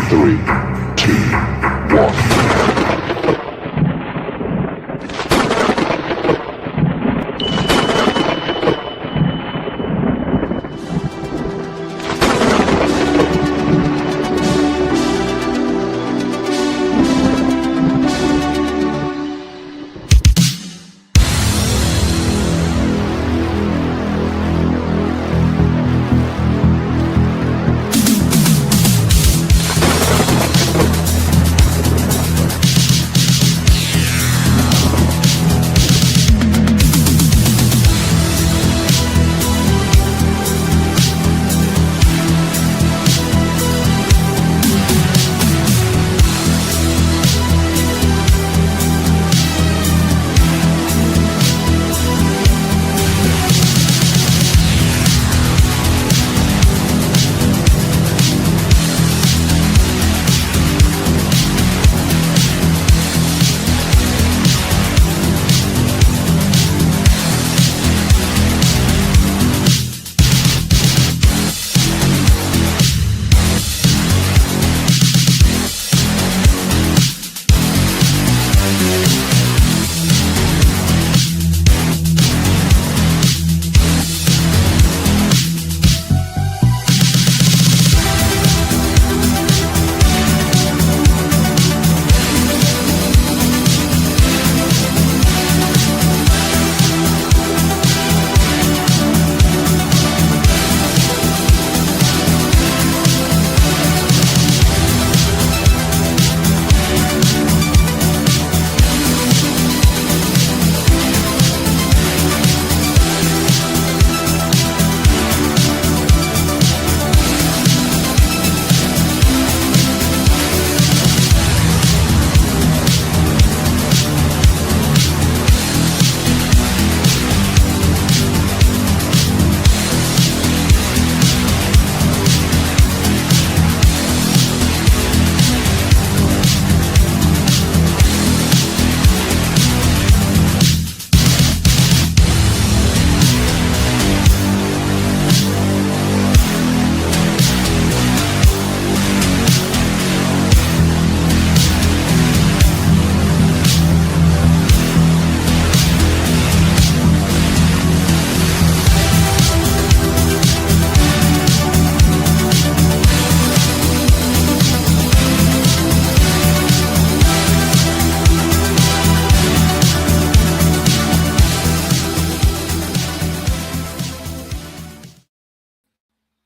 3, 2, 1.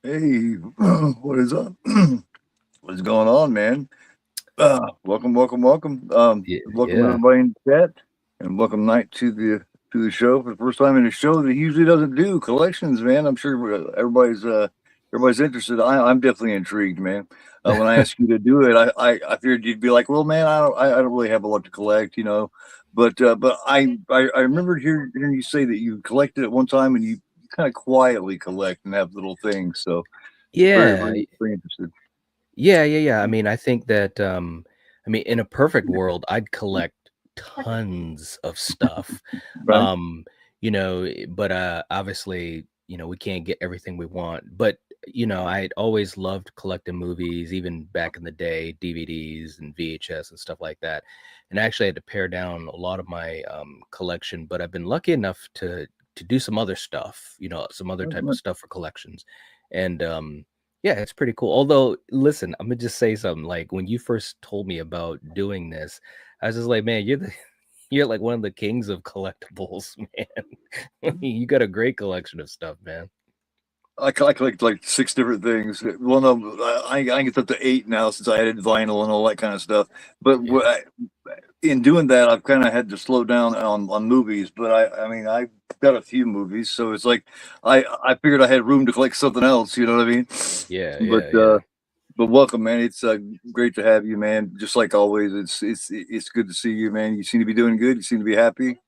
Hey, what is up? What's going on, man? Welcome. Welcome Yeah. everybody in the chat, and welcome Night to the show for the first time in a show that he usually doesn't do collections, man. I'm sure everybody's interested. I'm definitely intrigued, man. When I asked you to do it, I figured you'd be like, well, man, I don't really have a lot to collect, you know. But I remember hearing you say that you collected at one time, and you kind of quietly collect and have little things. So Yeah. very interested. I mean, I think that, in a perfect world, I'd collect tons of stuff. Right? Obviously, we can't get everything we want. But, I'd always loved collecting movies, even back in the day, DVDs and VHS and stuff like that. And I actually had to pare down a lot of my collection, but I've been lucky enough to do some other stuff, some other type of stuff for collections. And yeah, it's pretty cool. Although, listen, I'm gonna just say something. Like when you first told me about doing this, I was just like, man, you're like one of the kings of collectibles, man. I mean, you got a great collection of stuff, man. I collect like six different things. Well, no, I get up to eight now since I added vinyl and all that kind of stuff. But Yeah. in doing that, I've kind of had to slow down on movies. But I mean, I've got a few movies, so it's like I figured I had room to collect something else. You know what I mean? Yeah, But yeah, yeah. but welcome, man. It's great to have you, man. Just like always, it's good to see you, man. You seem to be doing good. You seem to be happy.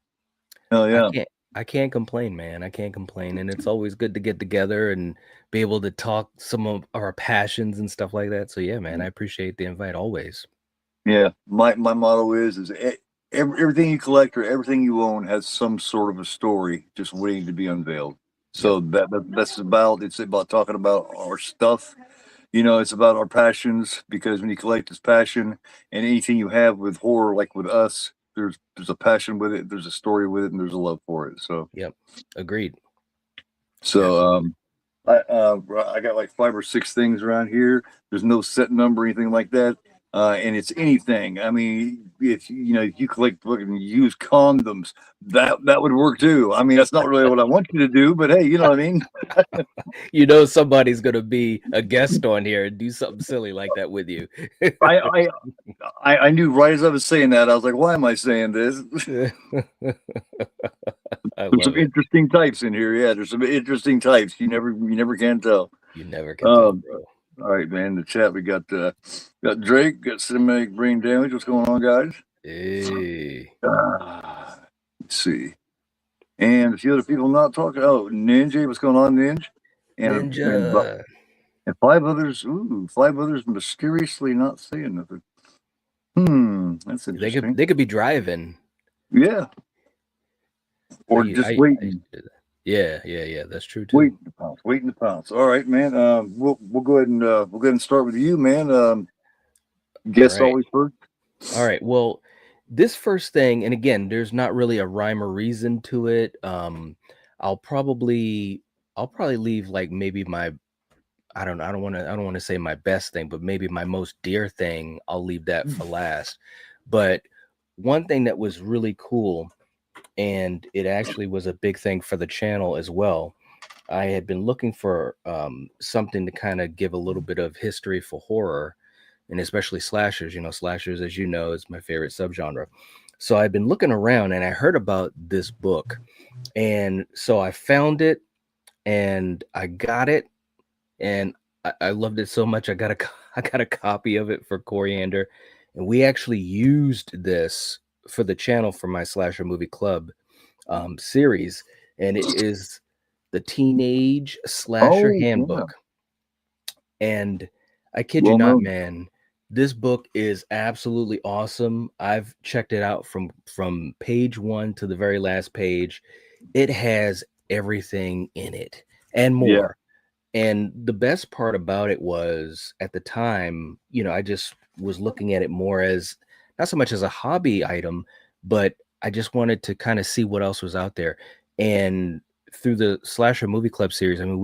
Hell I yeah. can't I can't complain, man. I can't complain. And it's always good to get together and be able to talk some of our passions and stuff like that. So yeah, man, I appreciate the invite always. Yeah, my motto everything you collect or everything you own has some sort of a story just waiting to be unveiled. Yep. So that's about it's about talking about our stuff it's about our passions, because when you collect this passion, and anything you have with horror, like with us, there's a passion with it, there's a story with it, and there's a love for it. So Yep. Agreed. so Absolutely. I got like 5 or 6 things around here. There's no set number or anything like that. And it's anything. I mean, if you collect fucking used condoms, that would work too. I mean, that's not really what I want you to do, but hey, you know what I mean? Somebody's gonna be a guest on here and do something silly like that with you. I I knew right as I was saying that, I was like, why am I saying this? I There's some love it. interesting types in here. Yeah, there's some interesting types. You never can tell. You never can tell, Um, bro. all right, man. In the chat, we got Drake, got cinematic brain damage. What's going on, guys? Hey. Let's see. And a few other people not talking. Oh, Ninja, what's going on, Ninja? Ninja. And 5 others. Ooh, 5 others mysteriously not saying nothing. That's interesting. They could be driving. Yeah. Or just waiting. Yeah. That's true too. Waiting to pounce. All right, man. We'll go ahead and start with you, man. Guess Right. always first. All right. Well, this first thing, and again, there's not really a rhyme or reason to it. I'll probably leave like maybe my I don't want to say my best thing, but maybe my most dear thing, I'll leave that for last. But one thing that was really cool, and it actually was a big thing for the channel as well. I had been looking for something to kind of give a little bit of history for horror, and especially slashers. Slashers, as you know, is my favorite subgenre. So I've been looking around and I heard about this book. And so I found it and I got it, and I loved it so much. I got a copy of it for Coriander, and we actually used this for the channel for my Slasher Movie Club series, and it is the Teenage Slasher Handbook. And I kid you not, man, this book is absolutely awesome. I've checked it out from page 1 to the very last page. It has everything in it and more. Yeah. And the best part about it was, at the time, I just was looking at it more as not so much as a hobby item, but I just wanted to kind of see what else was out there. And through the Slasher Movie Club series, I mean,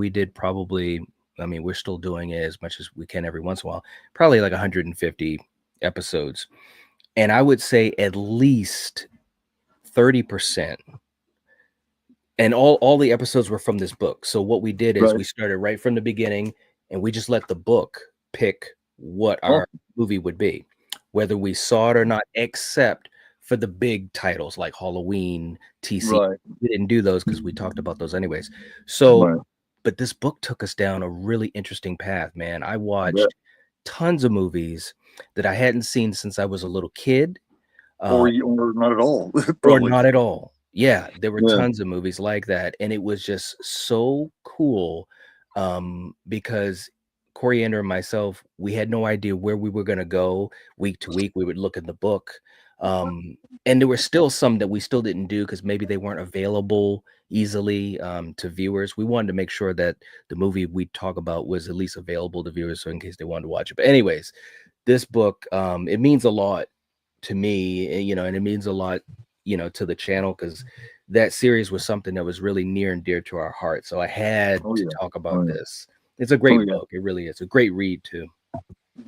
we're still doing it as much as we can every once in a while, probably like 150 episodes. And I would say at least 30%. And all the episodes were from this book. So what we did is we started right from the beginning, and we just let the book pick what our movie would be, whether we saw it or not, except for the big titles like Halloween, TC. Right. We didn't do those because we talked about those anyways. So, but this book took us down a really interesting path, man. I watched tons of movies that I hadn't seen since I was a little kid. Or not at all. Or not at all. Yeah, there were tons of movies like that, and it was just so cool because Coriander and myself, we had no idea where we were going to go week to week. We would look in the book, and there were still some that we still didn't do because maybe they weren't available easily to viewers. We wanted to make sure that the movie we talk about was at least available to viewers, so in case they wanted to watch it. But anyways, this book, it means a lot to me, and it means a lot to the channel, because that series was something that was really near and dear to our heart. So I had to talk about this. It's a great book. It really is a great read too.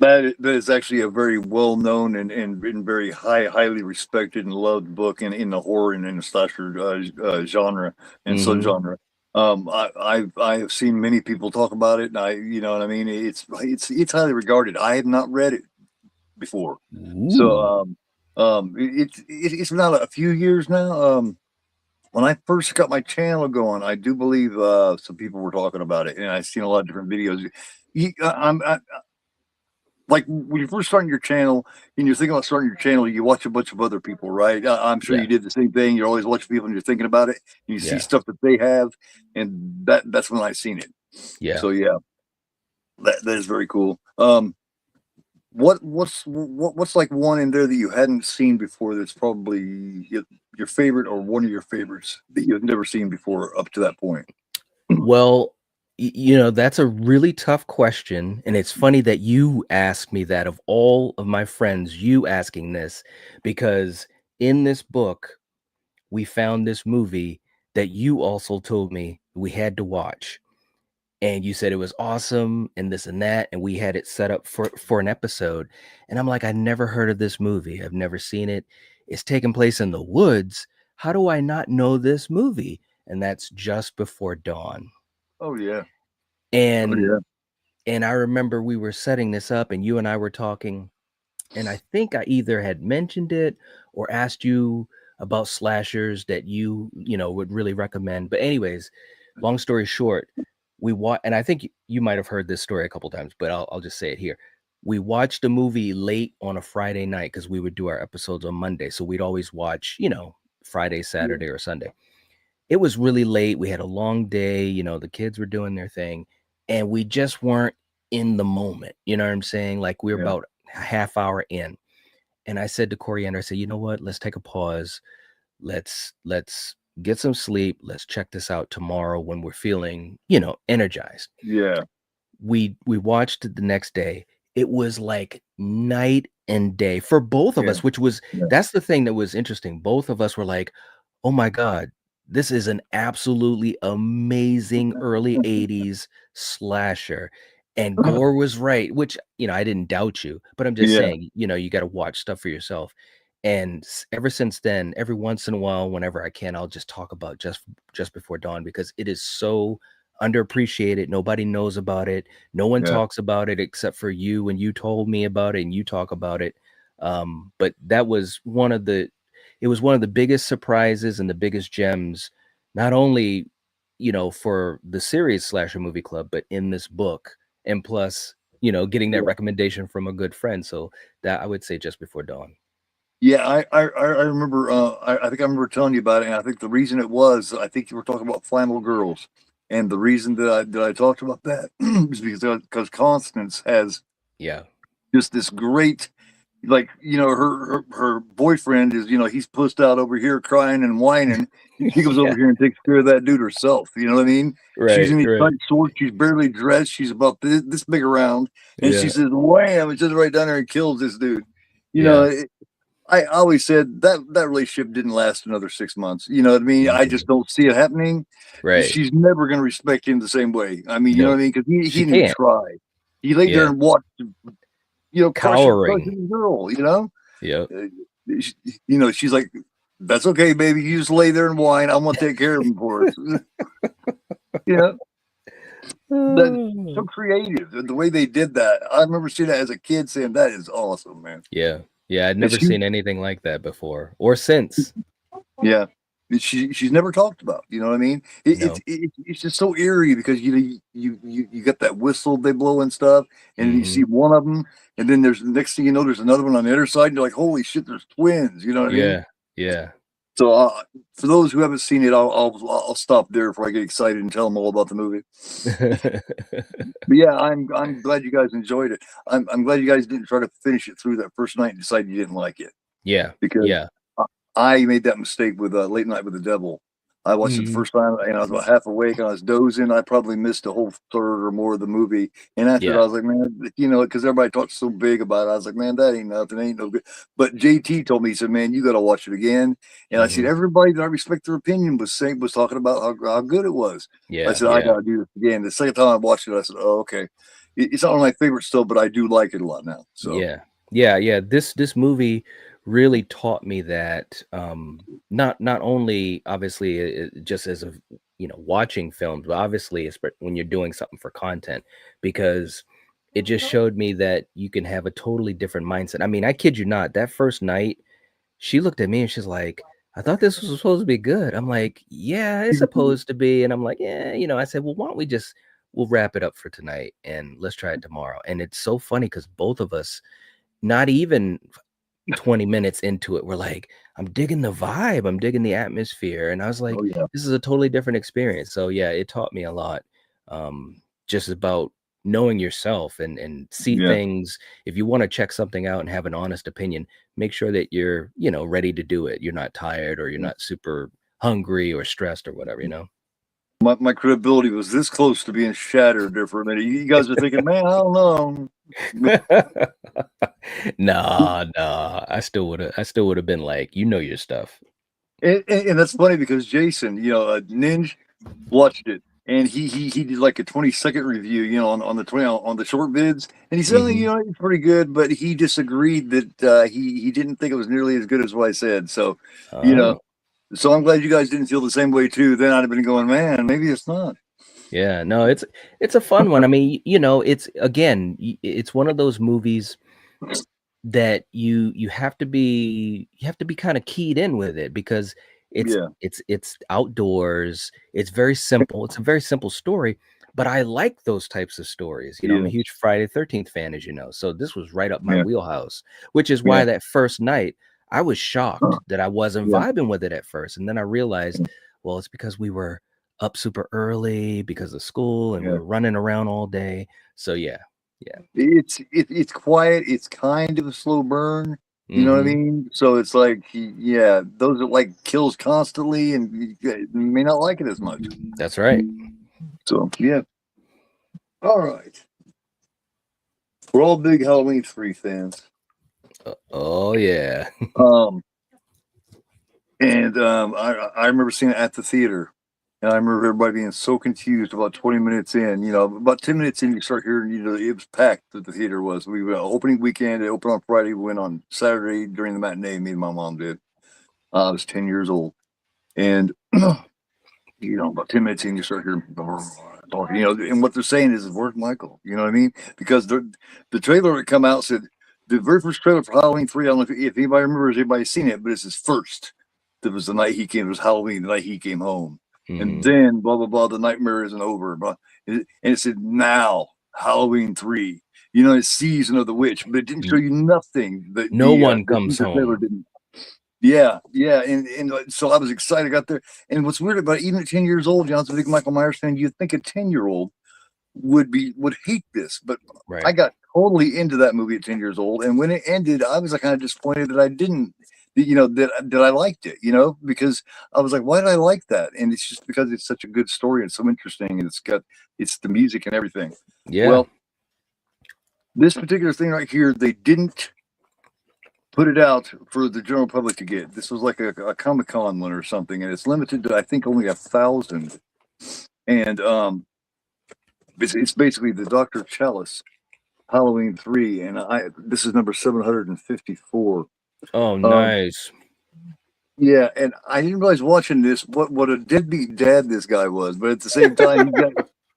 That is actually a very well known and very highly respected and loved book in the horror and in the slasher genre and subgenre. I have seen many people talk about it, and you know what I mean. It's highly regarded. I have not read it before, so it's been out a few years now. When I first got my channel going, I do believe some people were talking about it, and I've seen a lot of different videos. Like when you're first starting your channel and you're thinking about starting your channel, you watch a bunch of other people, right? I'm sure you did the same thing. You're always watching people and you're thinking about it, and you see stuff that they have, and that's when I seen it. Yeah. So that is very cool. What's like one in there that you hadn't seen before that's probably your favorite or one of your favorites that you've never seen before up to that point? Well, You know, that's a really tough question, and it's funny that you asked me that. Of all of my friends, you asking this, because in this book we found this movie that you also told me we had to watch, and you said it was awesome and this and that, and we had it set up for an episode, and I'm like, I never heard of this movie, I've never seen it. It's taking place in the woods. How do I not know this movie? And that's Just Before Dawn. Oh yeah. Oh and yeah. and I remember we were setting this up and you and I were talking, and I think I either had mentioned it or asked you about slashers that you know, would really recommend. But anyways, long story short, and I think you might have heard this story a couple times, but I'll just say it here. We watched a movie late on a Friday night because we would do our episodes on Monday. So we'd always watch, you know, Friday, Saturday, or Sunday. It was really late. We had a long day, you know, the kids were doing their thing, and we just weren't in the moment. You know what I'm saying? Like we were Yeah. about a half hour in. And I said to Coriander, I said, you know what? Let's take a pause. Let's get some sleep. Let's check this out tomorrow when we're feeling, you know, energized. Yeah. We watched it the next day. It was like night and day for both of Yeah. us, which was Yeah. that's the thing that was interesting. Both of us were like, "Oh my god, this is an absolutely amazing early 80s slasher." And Gore was right, which, you know, I didn't doubt you, but I'm just Yeah. saying, you know, you got to watch stuff for yourself. And ever since then, every once in a while, whenever I can, I'll just talk about Just Before Dawn because it is so underappreciated. Nobody knows about it. No one Yeah. talks about it except for you, and you told me about it and you talk about it. But that was one of the biggest surprises and the biggest gems, not only, you know, for the series Slasher Movie Club, but in this book. And plus, you know, getting that Yeah. recommendation from a good friend. So that I would say Just Before Dawn. Yeah, I remember. I think I remember telling you about it, and I think the reason it was, I think you were talking about Flannel Girls, and the reason that I talked about that is because Constance has Yeah. just this great, like, you know, her boyfriend is, you know, he's pussed out over here crying and whining. She goes over Yeah. here and takes care of that dude herself. You know what I mean? She's Right. in these Right. tight shorts. She's barely dressed. She's about this big around, and she Yeah. says, "Wham!" And just right down there and kills this dude. You know, Yeah. I always said that relationship didn't last another 6 months. You know what I mean? I just Mhm. don't see it happening. Right. She's never going to respect him the same way. I mean, you know what No, I mean? Because he she didn't even can't. try. He laid there Yeah. and watched, you know, Cowering. crushing the girl. You know, Yep. She- you know, she's like, "That's okay, baby. You just lay there and whine. I'm gonna take care of him for us." You know, that's so Oh. creative. The way they did that, I remember seeing that as a kid, saying, "That is awesome, man." Yeah. Yeah, I'd And never she seen anything like that before or since. Yeah. She's never talked about, you know what I mean? No. It's just so eerie because, you know, you got that whistle they blow and stuff, and you see Mhm. one of them, and then there's next thing you know, there's another one on the other side, and you're like, "Holy shit, there's twins," you know what I mean? Yeah. Yeah. So, for those who haven't seen it, I'll stop there before I get excited and tell them all about the movie. But yeah, I'm glad you guys enjoyed it. I'm glad you guys didn't try to finish it through that first night and decide you didn't like it. Yeah. Because Yeah. I made that mistake with Late Night with the Devil. I watched it the Mhm. first time, and I was about half awake, and I was dozing. I probably missed a whole third or more of the movie. And after that, Yeah. I was like, man, you know, because everybody talks so big about it. I was like, man, that ain't nothing. Ain't no good. But JT told me, he said, man, you got to watch it again. And I said, Mhm. everybody that I respect their opinion was talking about how good it was. I Yeah. said, I Yeah. got to do this again. The second time I watched it, I said, oh, okay. It's not one of my favorites still, but I do like it a lot now. So, Yeah. Yeah, yeah. This movie really taught me that not only obviously just as a, you know, watching films, but obviously when you're doing something for content, because it just showed me that you can have a totally different mindset. I mean, I kid you not, that first night she looked at me and she's like, "I thought this was supposed to be good." I'm like, "Yeah, it's supposed to be." And I'm like, "Yeah, you know." I said, "Well, why don't we'll wrap it up for tonight and let's try it tomorrow." And it's so funny because both of us, not even 20 minutes into it, we're like, "I'm digging the vibe, I'm digging the atmosphere." And I was oh, like, yeah. "This is a totally different experience." So yeah, it taught me a lot, just about knowing yourself and see Yeah. things. If you want to check something out and have an honest opinion, make sure that you're, you know, ready to do it. You're not tired or you're not super hungry or stressed or whatever, you know? my credibility was this close to being shattered there for a minute. You guys are thinking, man, I don't know. Nah. I still would have been like, you know your stuff. And that's funny because Jason, Ninja watched it, and he did like a 20-second review, on the 20 on the short vids, and he said, Mhm. it's pretty good, but he disagreed that he didn't think it was nearly as good as what I said. So, you know, Oh, so I'm glad you guys didn't feel the same way too. Then I'd have been going, man, maybe it's not. yeah. No, it's a fun one. I mean, it's again, it's one of those movies that you have to be kind of keyed in with it because it's Yeah, it's outdoors. It's very simple. It's a very simple story, but I like those types of stories. I'm a yeah, huge Friday 13th fan, as you know. So this was right up my yeah, wheelhouse, which is yeah, why that first night I was shocked that I wasn't yeah. vibing with it at first. And then I realized, well, it's because we were up super early because of school and we Yeah. were running around all day. So yeah. Yeah. It's quiet. It's kind of a slow burn. You know what I Hmm. mean? So it's like, yeah, those are like kills constantly, and you may not like it as much. That's right. So yeah. All right. We're all big Halloween 3 fans. Oh yeah. Um, and I remember seeing it at the theater, and I remember everybody being so confused about 20 minutes in. About 10 minutes in, you start hearing, it was packed that the theater was. We went opening weekend. It opened on Friday. We went on Saturday during the matinee. Me and my mom did. I was 10 years old, and about 10 minutes in, you start hearing talking. And what they're saying is, "Where's Michael?" You know what I mean? Because the trailer that come out said the very first trailer for Halloween 3. I don't know if anybody remembers, anybody seen it, but it's his first. That was the night he came. It was Halloween, the night he came home, and Hmm. then blah blah blah. The nightmare isn't over, and it said now Halloween 3. It's season of the witch, but it didn't show you nothing. No one The comes teaser trailer home. didn't. Yeah, yeah, and so I was excited. I got there, and what's weird about it, even at 10 years old, I was a big Michael Myers fan. You'd think a 10-year-old would hate this, but I Right. got totally into that movie at 10 years old. And when it ended, I was like kind of disappointed that I didn't, that I liked it, because I was like, why did I like that? And it's just because it's such a good story and so interesting, and it's the music and everything. Yeah. Well, this particular thing right here, they didn't put it out for the general public to get. This was like a Comic-Con one or something, and it's limited to I think only 1,000. And it's basically the Dr. Chalice Halloween 3, and this is number 754. Oh, Um, nice. yeah, and I didn't realize watching this what a deadbeat dad this guy was, but at the same time,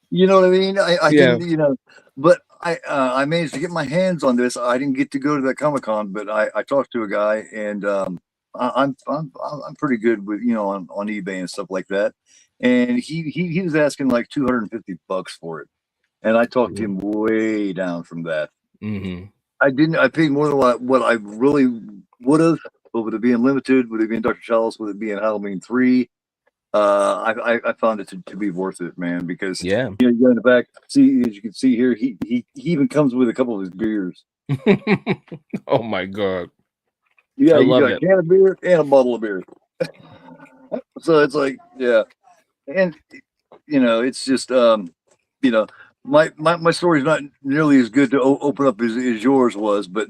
you know what I mean? I Yeah. didn't, but I managed to get my hands on this. I didn't get to go to that Comic-Con, but I talked to a guy, and I'm pretty good with on eBay and stuff like that, and he was asking like $250 for it, and I talked him way down from that. Mm-hmm. I didn't. I paid more than what I really would have. But with it being limited, with it being Dr. Chalice, with it being Halloween 3, I found it to be worth it, man. Because Yeah. you go in the back, see, as you can see here, he even comes with a couple of his beers. Oh my God. I Yeah, you love got a it. can of beer and a bottle of beer. So it's like, yeah, and it's just you know, my story's not nearly as good to open up as yours was, but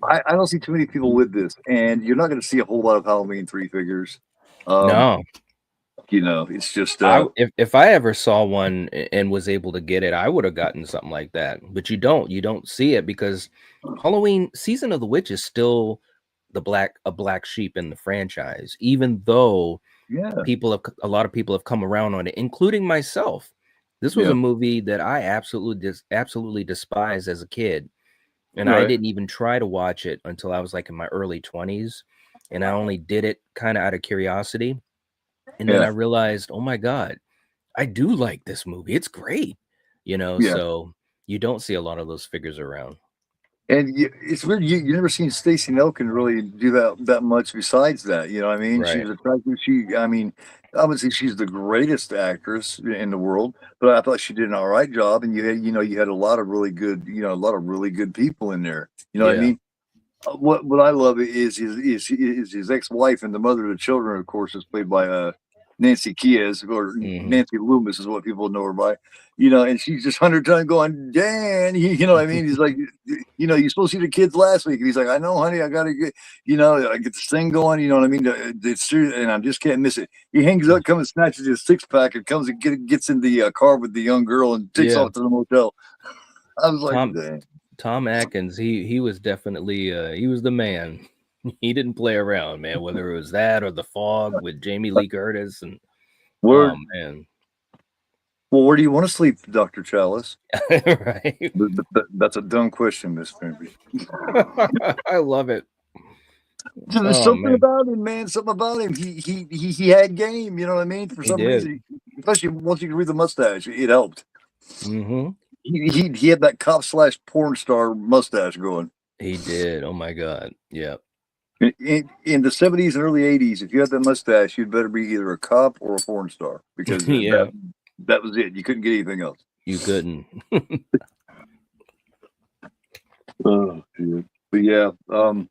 I don't see too many people with this, and you're not going to see a whole lot of Halloween 3 figures. Um, No. it's just If I ever saw one and was able to get it, I would have gotten something like that. But you don't see it because Halloween Season of the Witch is still a black sheep in the franchise, even though yeah, a lot of people have come around on it, including myself. This was a yeah, movie that I absolutely despised as a kid, and I right, didn't even try to watch it until I was like in my early 20s, and I only did it kind of out of curiosity. And then I yeah, realized, oh my God, I do like this movie. It's great, yeah. so you don't see a lot of those figures around. And it's weird. You never seen Stacey Nelkin really do that much besides that. You know what I mean? She's Right. attractive. I mean, I would say she's the greatest actress in the world, but I thought she did an all right job. And you had a lot of really good, a lot of really good people in there. You know what I Yeah. mean? What I love is his ex-wife, and the mother of the children, of course, is played by Nancy Kies, or Nancy Loomis is what people know her by, and she's just 100 times going, Dan, you know what I mean? He's like, you're supposed to see the kids last week. And he's like, I know, honey, I got to get, I get this thing going, you know what I mean? It's true, and I just can't miss it. He hangs up, comes and snatches his 6-pack and comes and gets in the car with the young girl and takes off to the motel. I was like, dang. Tom Atkins, he was definitely, he was the man. He didn't play around, man, whether it was that or The Fog with Jamie Lee Curtis. And oh, man. Well, where do you want to sleep, Dr. Chalice? Right. That's a dumb question, Miss Fenby. I love it. There's something about him, man. Something about him. He had game, you know what I mean? For some reason, especially once you could read the mustache, it helped. Mm-hmm. He had that cop/porn star mustache going. He did. Oh my God. Yeah. In the 70s and early 80s, if you had that mustache, you'd better be either a cop or a porn star, because that was it. You couldn't get anything else. You couldn't. Oh, dude. But yeah, and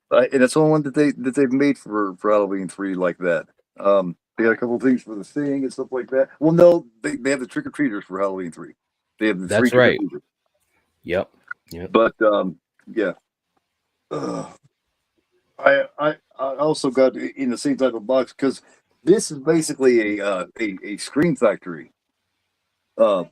that's the only one that they've made for Halloween 3 like that. They got a couple of things for the Thing and stuff like that. Well, no, they have the trick or treaters for Halloween 3. They have the That's three right. trick-or-treaters. Yep. But yeah. I also got in the same type of box, because this is basically a Scream Factory. The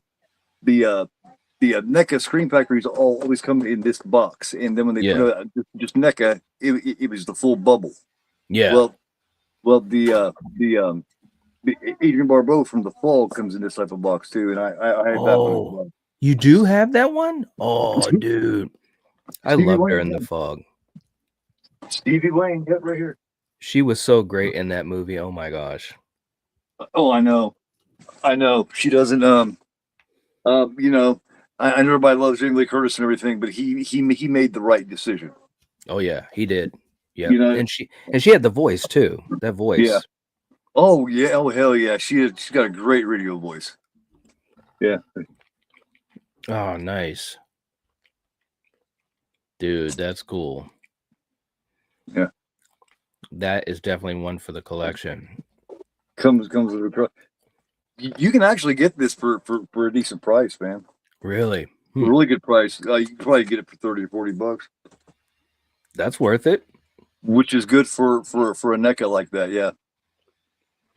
NECA Scream Factories always come in this box, and then when they put it just NECA, it was the full bubble. Yeah. Well, the Adrian Barbeau from The Fall comes in this type of box too, and I had that one as well. You do have that one? Oh, dude, I loved her in The Fog. Stevie Wayne, yep, right here. She was so great in that movie. Oh my gosh. Oh, I know. She doesn't. I know everybody loves Jamie Lee Curtis and everything, but he made the right decision. Oh yeah, he did. Yeah, and she had the voice too. That voice. Yeah. Oh yeah. Oh hell yeah. She's got a great radio voice. Yeah. Oh, nice. Dude, that's cool. Yeah. That is definitely one for the collection. Comes with a. You can actually get this for a decent price, man. Really? A really good price. You can probably get it for $30 or $40. That's worth it. Which is good for a NECA like that, yeah.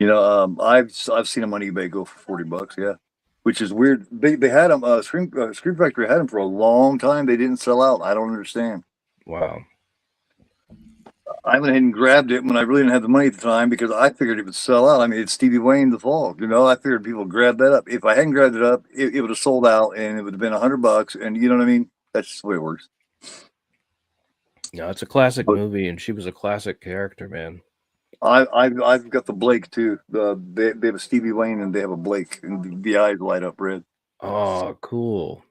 I've seen them on eBay go for $40, yeah. Which is weird. They had them. Scream Factory had them for a long time. They didn't sell out. I don't understand. Wow. I went ahead and grabbed it when I really didn't have the money at the time, because I figured it would sell out. I mean, it's Stevie Wayne, The Fall. I figured people would grab that up. If I hadn't grabbed it up, it would have sold out, and it would have been $100. And you know what I mean? That's just the way it works. No, it's a classic movie, and she was a classic character, man. I've got the Blake too. They have a Stevie Wayne and they have a Blake, and the eyes light up red. Oh, cool.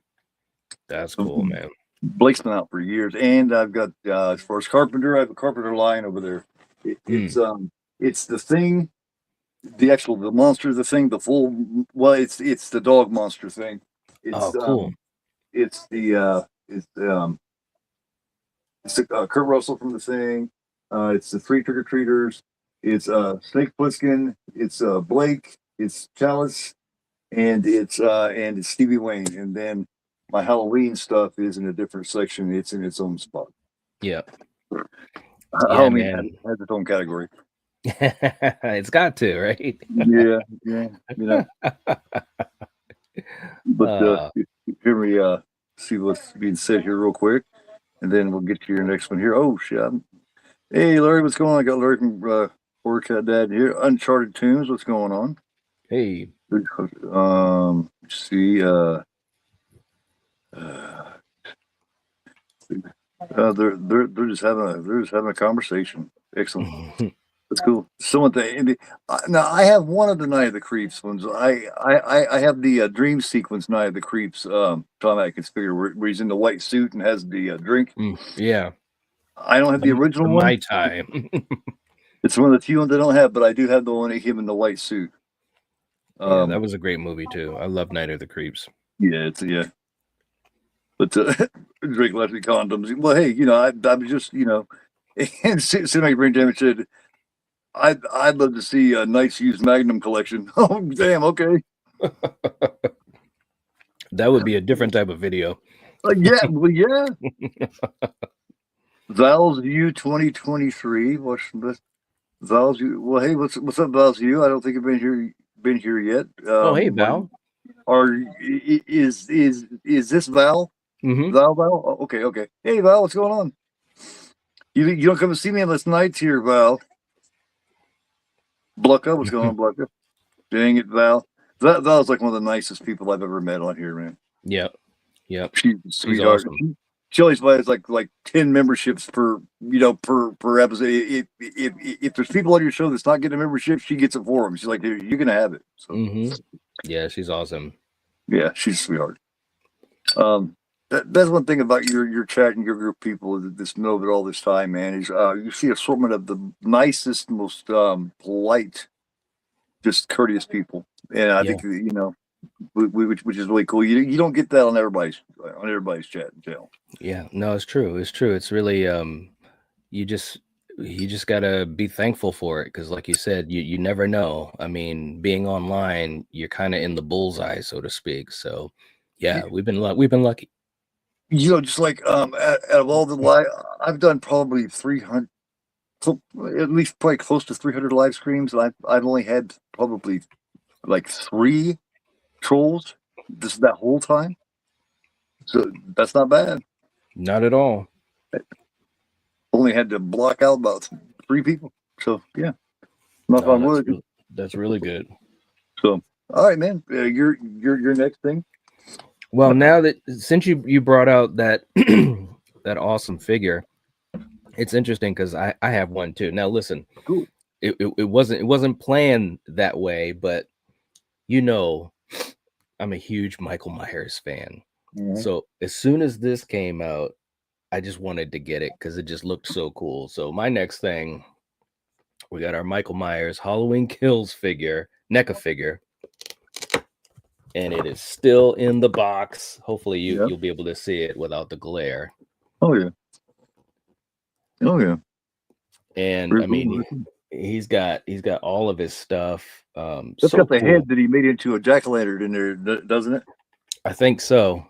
That's cool, man. Blake's been out for years, and I've got as far as Carpenter, I have a Carpenter line over there. It's the Thing, the monster, the Thing, the full. Well, it's the dog monster thing. It's, cool. It's the Kurt Russell from the Thing. It's the three trick or treaters. It's Snake Plissken. It's Blake. It's Chalice, and it's Stevie Wayne. And then my Halloween stuff is in a different section. It's in its own spot. Yeah. Halloween has its own category. It's got to, right? Yeah. But here we see what's being said here real quick, and then we'll get to your next one here. Oh shit! Hey Larry, what's going on? I got Larry from Cat Dad here. Uncharted Tunes, what's going on? Hey. See. They're just having a conversation. Excellent. That's cool. Now I have one of the Night of the Creeps ones. I have the dream sequence Night of the Creeps. Tom Atkins figure where he's in the white suit and has the drink. Yeah. I don't have the original one. Mai Tai. It's one of the few ones I don't have, but I do have the one of him in the white suit. Yeah, that was a great movie too. I love Night of the Creeps. Yeah, But drink less condoms. Well, hey, I'm just, and Cinematic Brain Damage said, I'd love to see a Knight's used Magnum collection. Oh damn, okay. That would be a different type of video. Yeah, well, yeah. Val's U 2023. What's this? Val's U. Well, hey, what's up, Val's U? I don't think I've been here yet. Oh, hey, Val. Is this Val? Mm-hmm. Val? Oh, okay. Hey, Val, what's going on? You don't come to see me unless Night's here, Val. Blucka, what's going on, Blucka? Dang it, Val. Val's like one of the nicest people I've ever met on here, man. Yep. She's a sweetheart. Awesome. She always buys like 10 memberships per episode. If there's people on your show that's not getting a membership, she gets it for them. She's like, you're gonna have it. So yeah, she's awesome. Yeah, she's a sweetheart. That's one thing about your chat and your group of people that's known it all this time, man. Is you see assortment of the nicest, most polite, just courteous people, and I think which is really cool. You don't get that on everybody's chat and channel. Yeah, no, it's true. It's really you just gotta be thankful for it, because like you said, you never know. I mean, being online, you're kind of in the bullseye, so to speak. So yeah, we've been lucky. Just like out of all the live, I've done probably 300, at least probably close to 300 live streams, and I've only had probably like 3 trolls that whole time. So that's not bad. Not at all. Only had to block out about 3 people. So yeah, knock on wood. That's really good. So all right, man. Your next thing. Well, now that since you brought out that that awesome figure, it's interesting because I have one too. Now listen, cool. It wasn't planned that way, but I'm a huge Michael Myers fan. Mm-hmm. So as soon as this came out, I just wanted to get it because it just looked so cool. So my next thing, we got our Michael Myers Halloween Kills figure, NECA figure. And it is still in the box. Hopefully you'll be able to see it without the glare. Oh yeah. And I mean, he's got all of his stuff. That's got the head that he made into a jack-o'-lantern in there, doesn't it? I think so.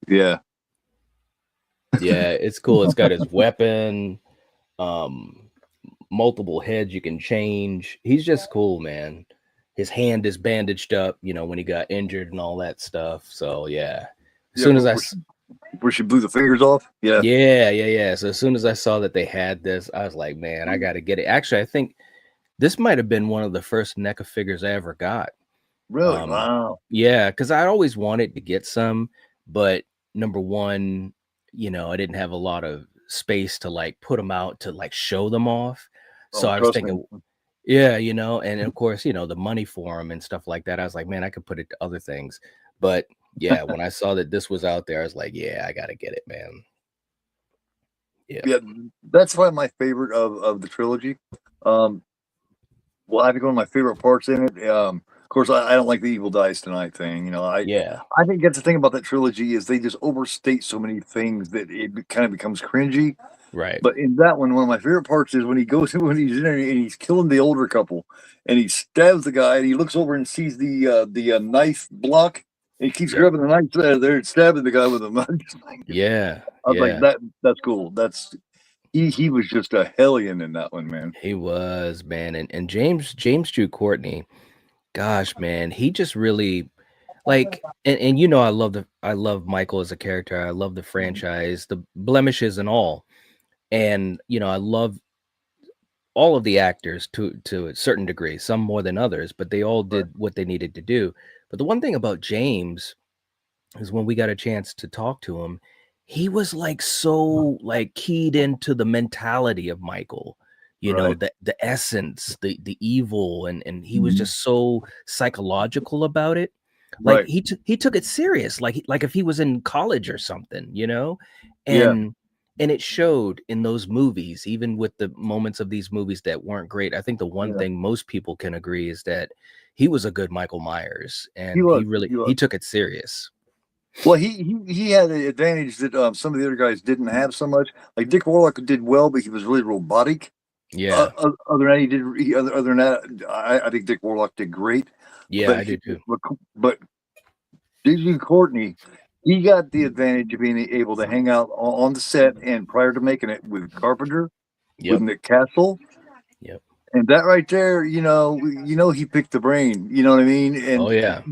Yeah. Yeah, it's cool. It's got his weapon, multiple heads you can change. He's just cool, man. His hand is bandaged up, when he got injured and all that stuff. So yeah, as soon as where she blew the fingers off. Yeah. So as soon as I saw that they had this, I was like, man, I got to get it. Actually, I think this might have been one of the first NECA figures I ever got. Really? Wow. Yeah, because I always wanted to get some, but number one, I didn't have a lot of space to like put them out to like show them off. So I was thinking. Yeah, and of course, the money for them and stuff like that. I was like, man, I could put it to other things. But yeah, when I saw that this was out there, I was like, yeah, I got to get it, man. Yeah, that's probably my favorite of the trilogy. Well, I think one of my favorite parts in it. Of course, I don't like the Evil Dies Tonight thing. I think that's the thing about that trilogy is they just overstate so many things that it kind of becomes cringy. Right. But in that one of my favorite parts is when he's in there and he's killing the older couple, and he stabs the guy, and he looks over and sees the knife block, and he keeps grabbing the knife there and stabbing the guy with him. Yeah. I was like, that's cool. He was just a hellion in that one, man. He was, man. And James Drew Courtney, gosh, man, he just really like, and I love Michael as a character. I love the franchise, the blemishes and all. And, I love all of the actors to a certain degree, some more than others, but they all did what they needed to do. But the one thing about James is when we got a chance to talk to him, he was like so like keyed into the mentality of Michael, the essence, the evil, and he was just so psychological about it. Like he took it serious, like if he was in college or something, and it showed in those movies, even with the moments of these movies that weren't great. I think the one thing most people can agree is that he was a good Michael Myers, and he took it serious. Well, he had the advantage that some of the other guys didn't have so much. Like Dick Warlock did well, but he was really robotic. Yeah. Other than that, other than that, I think Dick Warlock did great. Yeah, But I do too. but DJ Courtney, he got the advantage of being able to hang out on the set and prior to making it with Carpenter, with Yep. Nick Castle, Yep. and that right there, he picked the brain. You know what I mean? Oh yeah.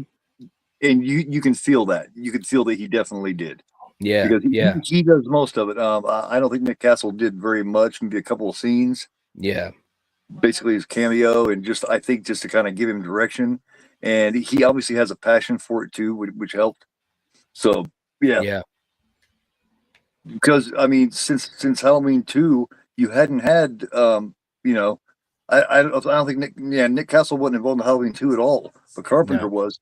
And you can feel that. You can feel that he definitely did. Yeah. Because Yeah. he does most of it. I don't think Nick Castle did very much, maybe a couple of scenes, Yeah. basically his cameo, and I think just to kind of give him direction. And he obviously has a passion for it too, which helped. So yeah, Yeah. because I mean, since Halloween 2, you hadn't had, I don't think Nick Castle wasn't involved in Halloween 2 at all, but Carpenter No. was.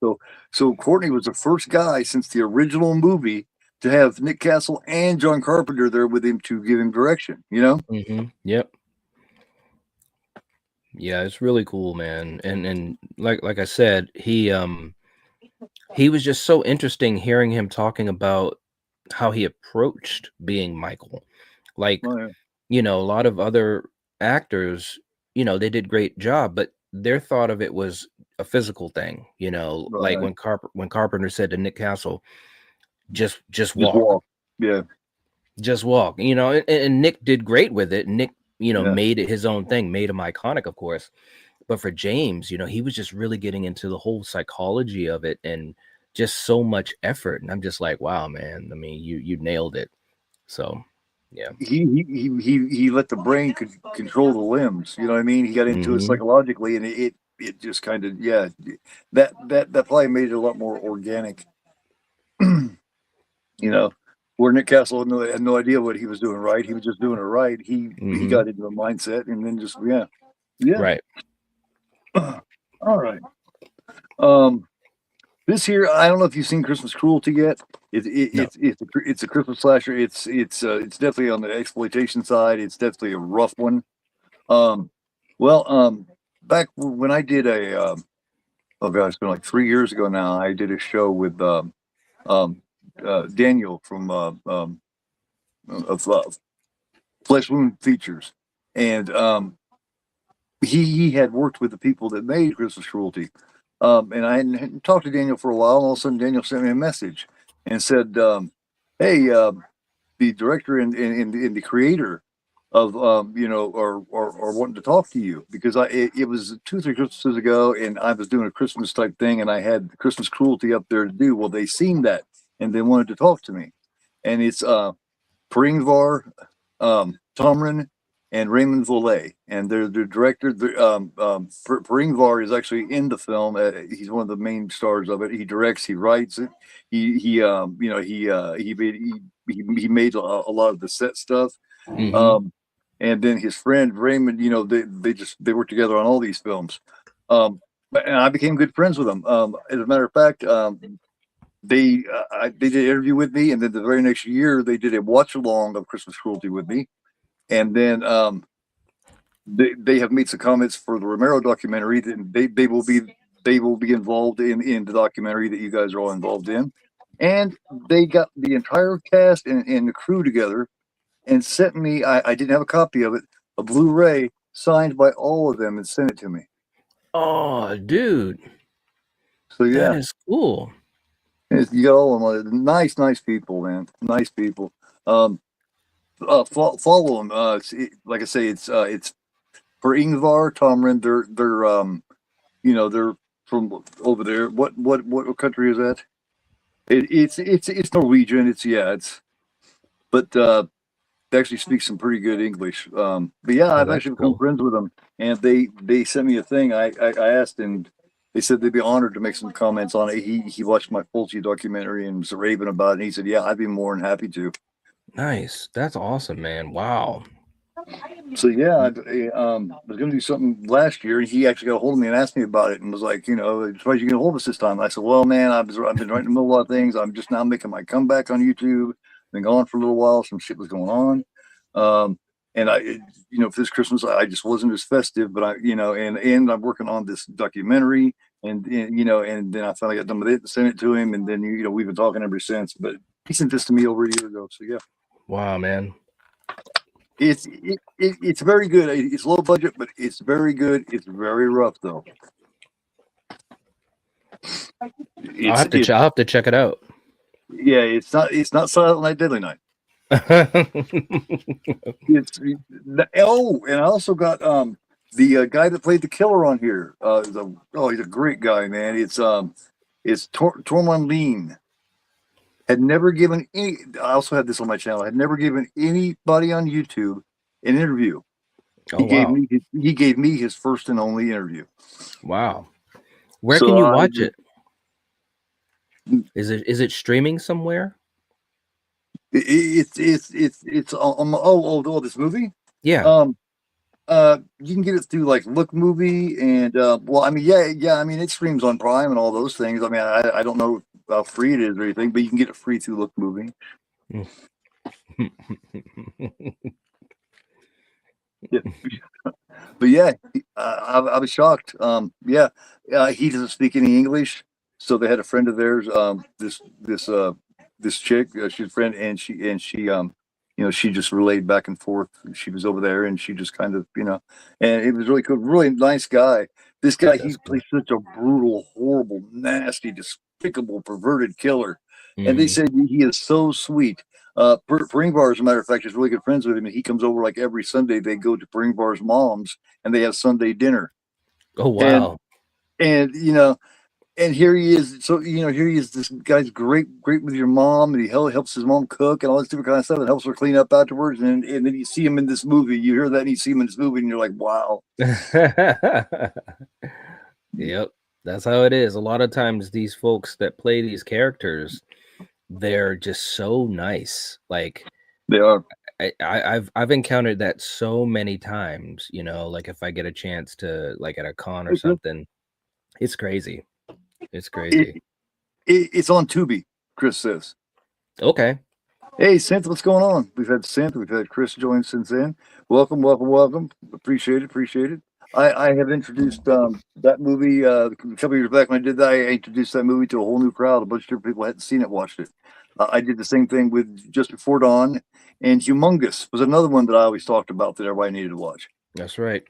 So Courtney was the first guy since the original movie to have Nick Castle and John Carpenter there with him to give him direction. Yep. Yeah, it's really cool, man. And like I said, he was just so interesting hearing him talking about how he approached being Michael. Like, Oh, yeah. a lot of other actors, they did great job, but their thought of it was a physical thing, like Right. when Carpenter said to Nick Castle, just Just walk, walk. Yeah. just walk, and Nick did great with it. Nick, Yeah. made it his own thing, made him iconic, of course. But for James, he was just really getting into the whole psychology of it and just so much effort. And I'm just like, wow, man. I mean, you nailed it. So, yeah. He let the brain control the limbs. You know what I mean? He got into it Mhm. psychologically, and it just kind of, yeah, that probably made it a lot more organic. Where Nick Castle had no idea what he was doing right. He was just doing it right. He Mhm. got into a mindset, and then just yeah. Right. All right. This here, I don't know if you've seen Christmas Cruelty yet. No. It's a Christmas slasher. It's definitely on the exploitation side. It's definitely a rough one. Back when I did oh gosh, it's been like 3 years ago now. I did a show with Daniel from of Flesh Wound Features, and he had worked with the people that made Christmas Cruelty. And I hadn't talked to Daniel for a while, and all of a sudden Daniel sent me a message and said, "Hey, the director and the creator of are wanting to talk to you because it was 2 or 3 Christmases ago, and I was doing a Christmas type thing, and I had Christmas Cruelty up there to do. Well, they seen that, and they wanted to talk to me, and it's Peringvar, Tomrin, and Raymond Volet, and they're the director. Peringvar is actually in the film. He's one of the main stars of it. He directs, he writes it. He made a lot of the set stuff. Mhm. And then his friend Raymond, they worked together on all these films. And I became good friends with them. As a matter of fact, they did an interview with me, and then the very next year they did a watch along of Christmas Cruelty with me, and then they have made some comments for the Romero documentary. That they will be involved in the documentary that you guys are all involved in, and they got the entire cast and the crew together and sent me. I didn't have a copy of it, a Blu-ray signed by all of them, and sent it to me. Oh, dude, So that yeah, is cool. you got all of them. Nice people, man. Nice people. Follow them. Like I say, it's for Ingvar, Tomrin. They're from over there. What country is that? It's Norwegian. But they actually speak some pretty good English. But yeah, Oh, I've that's actually become cool. friends with them, and they sent me a thing. I asked, and they said they'd be honored to make some comments on it. He watched my Fulci documentary and was raving about it. And he said, "Yeah, I'd be more than happy to." Nice. That's awesome, man. Wow. So yeah, I was going to do something last year, and he actually got a hold of me and asked me about it, and was like, surprised you get a hold of us this time. I said, well, man, I've been right in the middle of a lot of things. I'm just now making my comeback on YouTube. Been gone for a little while. Some shit was going on, and for this Christmas, I just wasn't as festive. But and I'm working on this documentary, and then I finally got done with it and sent it to him, and then we've been talking ever since. But he sent this to me over a year ago, so yeah. Wow, man. It's very good. It's low budget, but it's very good. It's very rough though. I'll have to check it out. Yeah, it's not Silent Night, Deadly Night. And I also got the guy that played the killer on here. He's a great guy, man. It's Tormund Lean. Had never given any. I also had this on my channel. Had never given anybody on YouTube an interview. Oh, wow. He gave me his first and only interview. Wow. Where can you watch it? Is it streaming somewhere? It's this movie? Yeah. You can get it through like Look Movie and I mean it streams on Prime and all those things. I mean I don't know how free it is or anything, but you can get it free through Look Movie. Yeah. But yeah, I was shocked. He doesn't speak any English, so they had a friend of theirs. This chick, she's a friend, and she she just relayed back and forth. She was over there, and she just kind of and it was really cool. Really nice guy. This guy, he plays such a brutal, horrible, nasty, despicable, perverted killer. And they said he is so sweet. Pringvar, as a matter of fact, is really good friends with him, and he comes over like every Sunday. They go to Pringvar's mom's, and they have Sunday dinner. Oh wow! And and here he is. So here he is. This guy's great with your mom, and he helps his mom cook and all this different kind of stuff, and helps her clean up afterwards. And then you see him in this movie. You hear that, and you see him in this movie, and you're like, wow. Yep, that's how it is. A lot of times, these folks that play these characters, they're just so nice. Like they are. I've encountered that so many times. Like if I get a chance to like at a con or something, it's crazy. It's crazy. It's on Tubi, Chris says. Okay. Hey, Synth, what's going on? We've had Synth, we've had Chris join since then. Welcome. Appreciate it. I have introduced that movie a couple years back when I did that. I introduced that movie to a whole new crowd. A bunch of different people hadn't seen it, watched it. I did the same thing with Just Before Dawn, and Humongous was another one that I always talked about that everybody needed to watch. That's right.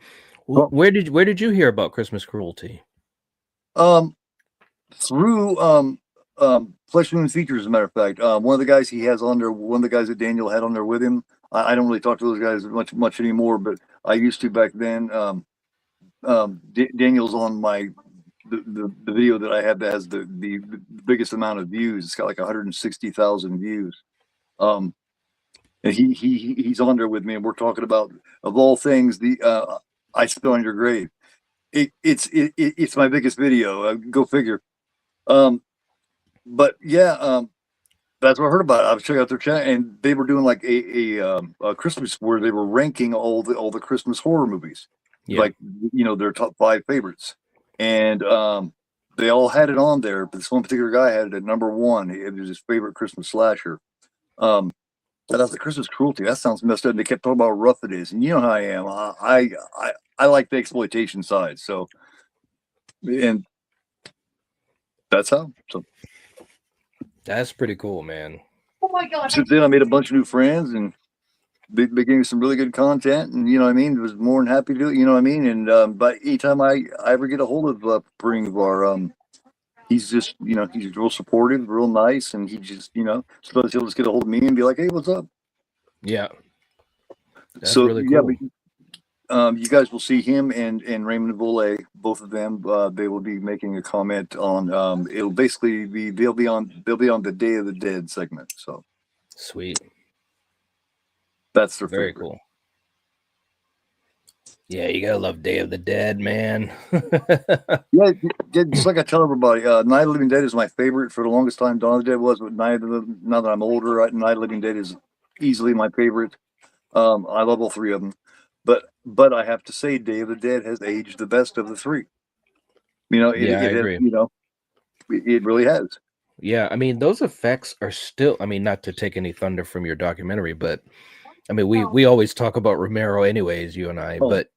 Where did you hear about Christmas Cruelty? Through Flesh Moon Features, as a matter of fact. One of the guys he has on there, one of the guys that Daniel had on there with him. I don't really talk to those guys much anymore, but I used to back then. Daniel's on the video that I have that has the biggest amount of views. It's got like 160,000 views. And he's on there with me, and we're talking about, of all things, the I Spit on Your Grave. It's my biggest video. Go figure. But yeah, that's what I heard about it. I was checking out their channel, and they were doing like a Christmas where they were ranking all the Christmas horror movies, like their top 5 favorites, and they all had it on there. But this one particular guy had it at number 1. It was his favorite Christmas slasher. And I was like, Christmas Cruelty. That sounds messed up. And they kept talking about how rough it is, and you know how I am. I like the exploitation side, so and that's how. So that's pretty cool, man. Oh my God. Since then, I made a bunch of new friends, and they gave me some really good content, and I mean, was more than happy to do it, I mean, and but anytime I ever get a hold of Pringvar, he's just, he's real supportive, real nice, and he just, sometimes he'll just get a hold of me and be like, hey, what's up? Yeah. That's so really cool. Yeah, but, you guys will see him and Raymond Boulay, both of them. They will be making a comment on. It'll basically be they'll be on the Day of the Dead segment. So sweet. That's their very favorite. Cool. Yeah, you gotta love Day of the Dead, man. Yeah, just like I tell everybody, Night of the Living Dead is my favorite for the longest time. Dawn of the Dead was, but now that I'm older, Night of the Living Dead is easily my favorite. I love all 3 of them. But I have to say, Day of the Dead has aged the best of the 3. I agree. It really has. Yeah, I mean, those effects are still. I mean, not to take any thunder from your documentary, but I mean, we always talk about Romero, anyways, you and I. But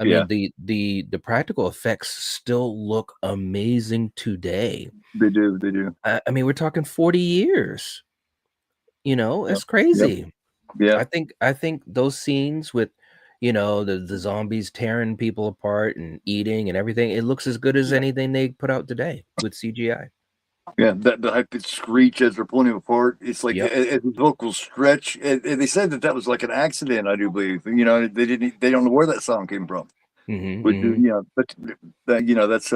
I mean, the practical effects still look amazing today. They do. I mean, we're talking 40 years. That's crazy. Yeah. I think those scenes with, you know, the zombies tearing people apart and eating and everything, it looks as good as anything they put out today with CGI. Yeah, that the high pitched screech as they're pulling him apart. It's like Yep. as the vocals stretch. And they said that that was like an accident, I do believe. You know, they don't know where that song came from. Which is, Hmm. you know, but that, you know, that's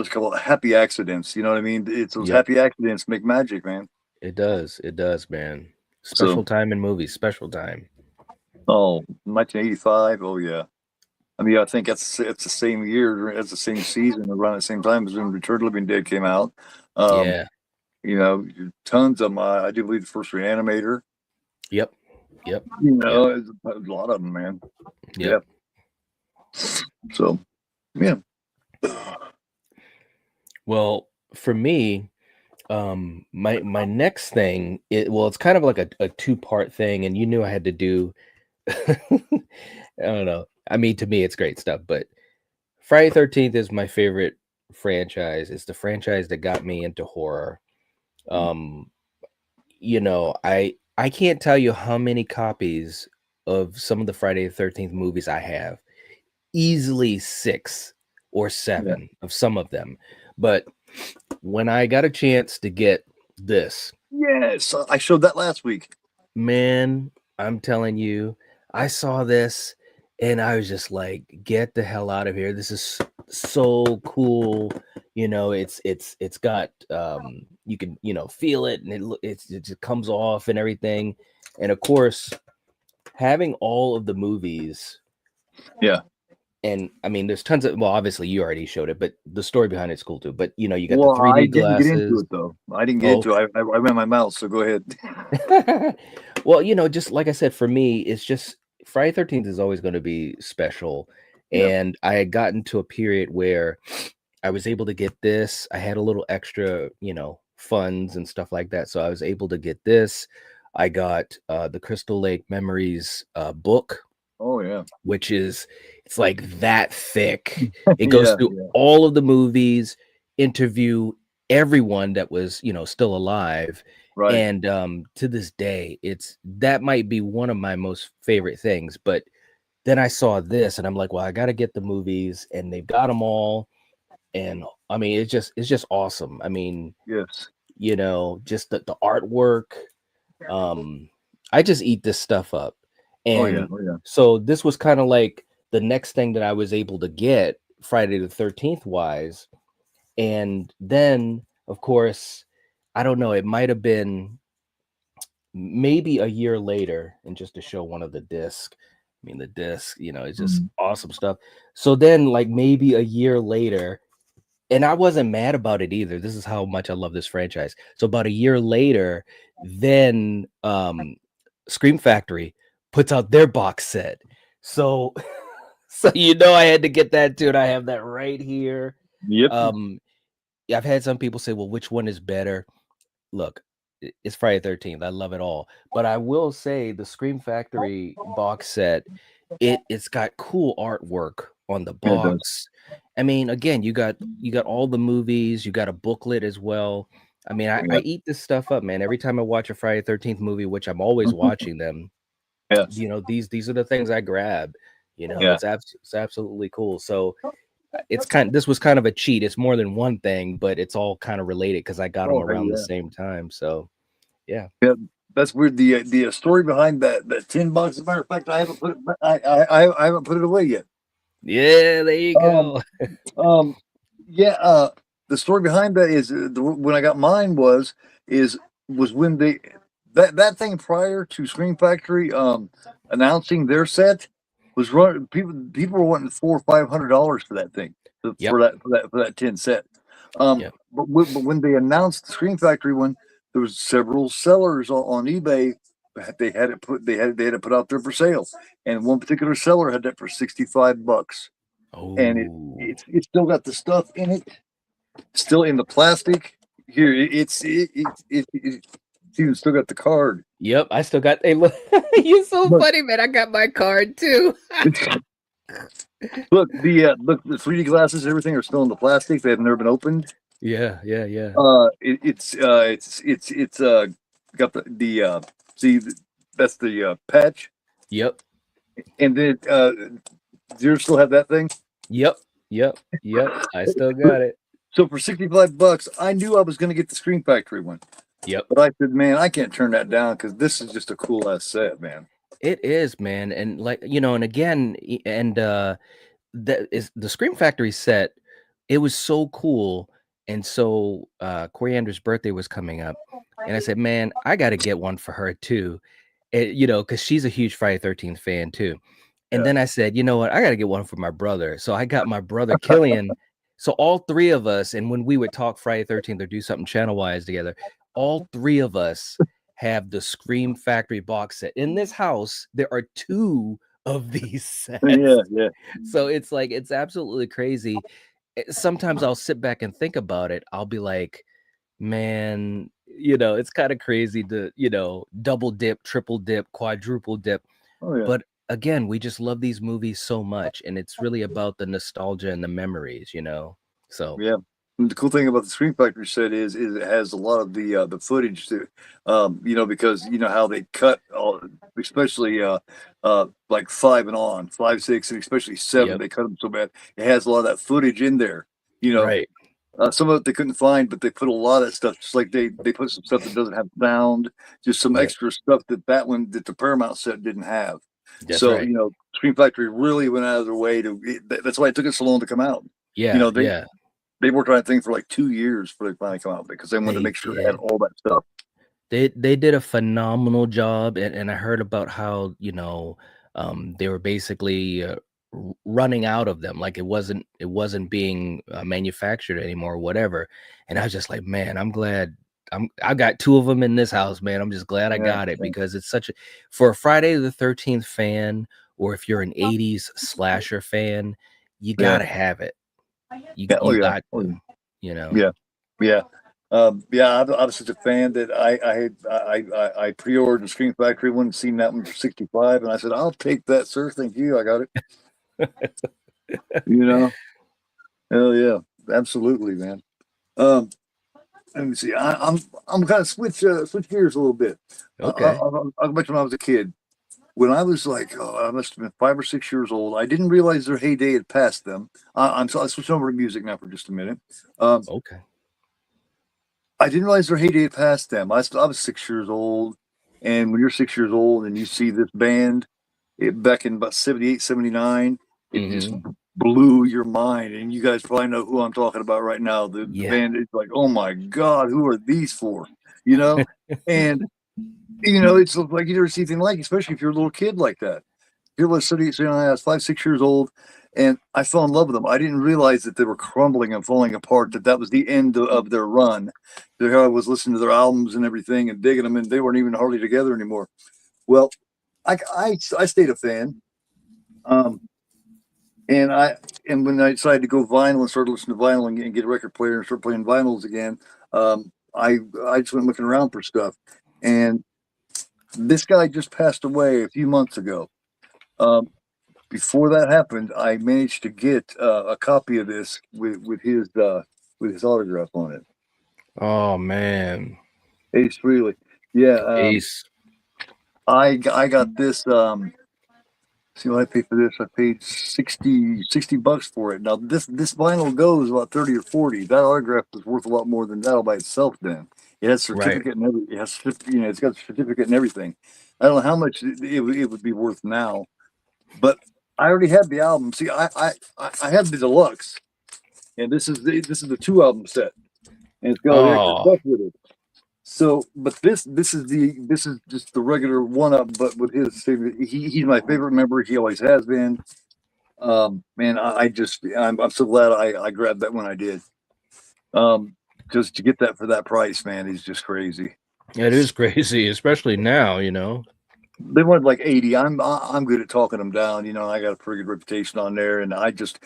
called happy accidents. You know what I mean? It's those Yep. happy accidents make magic, man. It does. It does, man. Special So, time in movies. Special time. oh, 1985. Oh yeah. I mean, I think it's the same year, it's the same season, around the same time as when Return of the Living Dead came out. Um, Yeah. you know, tons of them. I do believe the first Reanimator. Yep. Yep. You Yep. know, there's a lot of them, man. Yep. Yeah. So, yeah. Well, for me, my next thing, it's kind of like a two-part thing, and you knew I had to do. I don't know. I mean, to me, it's great stuff, but Friday 13th is my favorite franchise. It's the franchise that got me into horror. Um, you know, I can't tell you how many copies of some of the Friday the 13th movies I have. Easily 6 or Yeah. 7 of some of them. But when I got a chance to get this, Yes, I showed that last week. man, I'm telling you, I saw this and I was just like, get the hell out of here. This is so cool. You know, it's got you can, you know, feel it, and it just comes off and everything. And of course, having all of the movies, Yeah. and I mean, there's tons of, well, obviously you already showed it, but the story behind it's cool too. But you know, you got the Well, I 3D didn't get into glasses. it though. I didn't get Oh, into it. I ran my mouth, so go ahead. well, you know, just like I said, for me, it's just Friday 13th is always going to be special. Yeah. And I had gotten to a period where I was able to get this. I had a little extra, you know, funds and stuff like that. So I was able to get this. I got the Crystal Lake Memories book, Oh yeah. which is, it's like that thick. It goes Yeah. through Yeah. all of the movies, interview everyone that was, you know, still alive. Right. And to this day, it's that might be one of my most favorite things. But then I saw this and I'm like, well, I got to get the movies, and they've got them all. And I mean, it's just awesome. I mean, Yes. you know, just the artwork. Um, I just eat this stuff up. Oh yeah. And Oh yeah. so this was kind of like the next thing that I was able to get Friday the 13th wise. And then, of course, I don't know, it might have been maybe a year later, and just to show one of the disc. I mean, the disc, you know, it's just Mhm. awesome stuff. So then, like maybe a year later, and I wasn't mad about it either. This is how much I love this franchise. So about a year later, then Scream Factory puts out their box set. So so you know I had to get that too, and I have that right here. Yep. Um yeah, I've had some people say, well, which one is better? Look, it's Friday 13th. I love it all. But I will say the Scream Factory box set, it's got cool artwork on the Yeah, it does. box. I mean, again, you got all the movies, you got a booklet as well. I mean, I Yeah. eat this stuff up, man. Every time I watch a Friday 13th movie, which I'm always watching them, Yes. you know, these are the things I grab. You know, Yeah. it's absolutely cool. So this was kind of a cheat. It's more than one thing, but it's all kind of related because I got them Oh hey, around the yeah. same time. So yeah. Yeah. That's weird. The story behind that tin box. As a matter of fact, I haven't put it. I haven't put it away yet. Yeah, there you Um. go. Um. Yeah. The story behind that is when I got mine is was when they that thing prior to Scream Factory announcing their set was run. People were wanting $400 or $500 for that thing, Yep. for that tin set. Yep. But when they announced the Scream Factory one, there was several sellers on eBay. They had it put out there for sale, and one particular seller had that for $65, and Oh. it's still got the stuff in it, still in the plastic. Here, it's even still got the card. Yep. I still got. Hey, look, you're so Look, funny, man. I got my card too. look, the 3D glasses, everything are still in the plastic. They have never been opened. Yeah. Yeah. Yeah. It's got the see that's the patch. Yep. And then do you still have that thing? Yep. I still got it. So for $65, I knew I was going to get the Scream Factory one. Yep. But I said, man, I can't turn that down because this is just a cool ass set, man. It is, man. And like, and again, and that is the Scream Factory set. It was so cool. And so Coriander's birthday was coming up. And I said, man, I got to get one for her too. Because she's a huge Friday 13th fan too. And then I said, you know what? I got to get one for my brother. So I got my brother Killian. So all three of us, and when we would talk Friday 13th or do something channel wise together, all three of us have the Scream Factory box set. In this house, there are 2 of these sets. Yeah. So it's like, it's absolutely crazy. Sometimes I'll sit back and think about it. I'll be like, man, it's kind of crazy to, double dip, triple dip, quadruple dip. Oh, yeah. But again, we just love these movies so much, and it's really about the nostalgia and the memories, So yeah. And the cool thing about the Scream Factory set is it has a lot of the footage too, because you know how they cut all, especially like 5 and on, 5, 6, and especially 7. Yep. They cut them so bad. It has a lot of that footage in there. Right. Some of it they couldn't find, but they put a lot of that stuff. Just like they put some stuff that doesn't have sound, just some extra stuff that the Paramount set didn't have. That's So right. Scream Factory really went out of their way to. That's why it took it so long to come out. Yeah. They worked on that thing for like 2 years before they finally come out because they wanted to make sure they had all that stuff. They did a phenomenal job, and I heard about how they were basically running out of them, like it wasn't being manufactured anymore, or whatever. And I was just like, man, I'm glad I got 2 of them in this house, man. I'm just glad I got it because it's such for a Friday the 13th fan, or if you're an 80s slasher fan, you gotta have it. You got to, Yeah. I was such a fan that I pre-ordered the Scream Factory one, seen that one for $65, and I said, I'll take that, sir. Thank you. I got it. Hell yeah, absolutely, man. Let me see. I'm kind of switch gears a little bit. Okay. I'll mention when I was a kid. When I was like, I must have been 5 or 6 years old. I didn't realize their heyday had passed them. I'll switch over to music now for just a minute. Okay. I didn't realize their heyday had passed them. I was 6 years old, and when you're 6 years old and you see this band back in about 78, 79, it just blew your mind. And you guys probably know who I'm talking about right now. The band is like, oh my God, who are these for? And it's like you never see anything like, especially if you're a little kid like that. Here was I was 5, 6 years old, and I fell in love with them. I didn't realize that they were crumbling and falling apart, that was the end of their run. Here I was listening to their albums and everything and digging them, and they weren't even hardly together anymore. Well, I stayed a fan. And when I decided to go vinyl and started listening to vinyl and get a record player and start playing vinyls again, I just went looking around for stuff. And this guy just passed away a few months ago. Before that happened, I managed to get a copy of this with his autograph on it. Oh man, Ace Frehley, yeah. Ace. I got this. See what I paid for this? I paid $60 for it. Now this vinyl goes about 30 or 40. That autograph is worth a lot more than that all by itself. Then it has certificate and everything. It's got a certificate and everything. I don't know how much it would be worth now, but I already had the album. See, I had the deluxe, and this is the 2-album set, and it's got extra stuff with it. So, but this is just the regular 1-up, but with his he's my favorite member. He always has been. Man, I'm so glad I grabbed that when I did. Just to get that for that price, man, is just crazy. It is crazy, especially now. They wanted like 80. I'm good at talking them down. I got a pretty good reputation on there, and I just,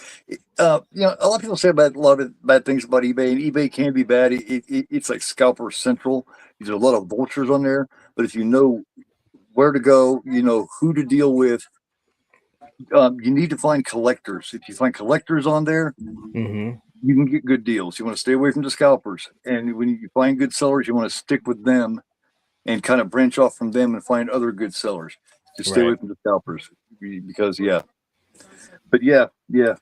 a lot of people say about a lot of bad things about eBay, and eBay can be bad. It's like scalper central. There's a lot of vultures on there, but if you know where to go, who to deal with. You need to find collectors. If you find collectors on there, you can get good deals. You want to stay away from the scalpers, and when you find good sellers, you want to stick with them. and kind of branch off from them and find other good sellers. Just stay away Right. from the scalpers because but yeah. Yeah,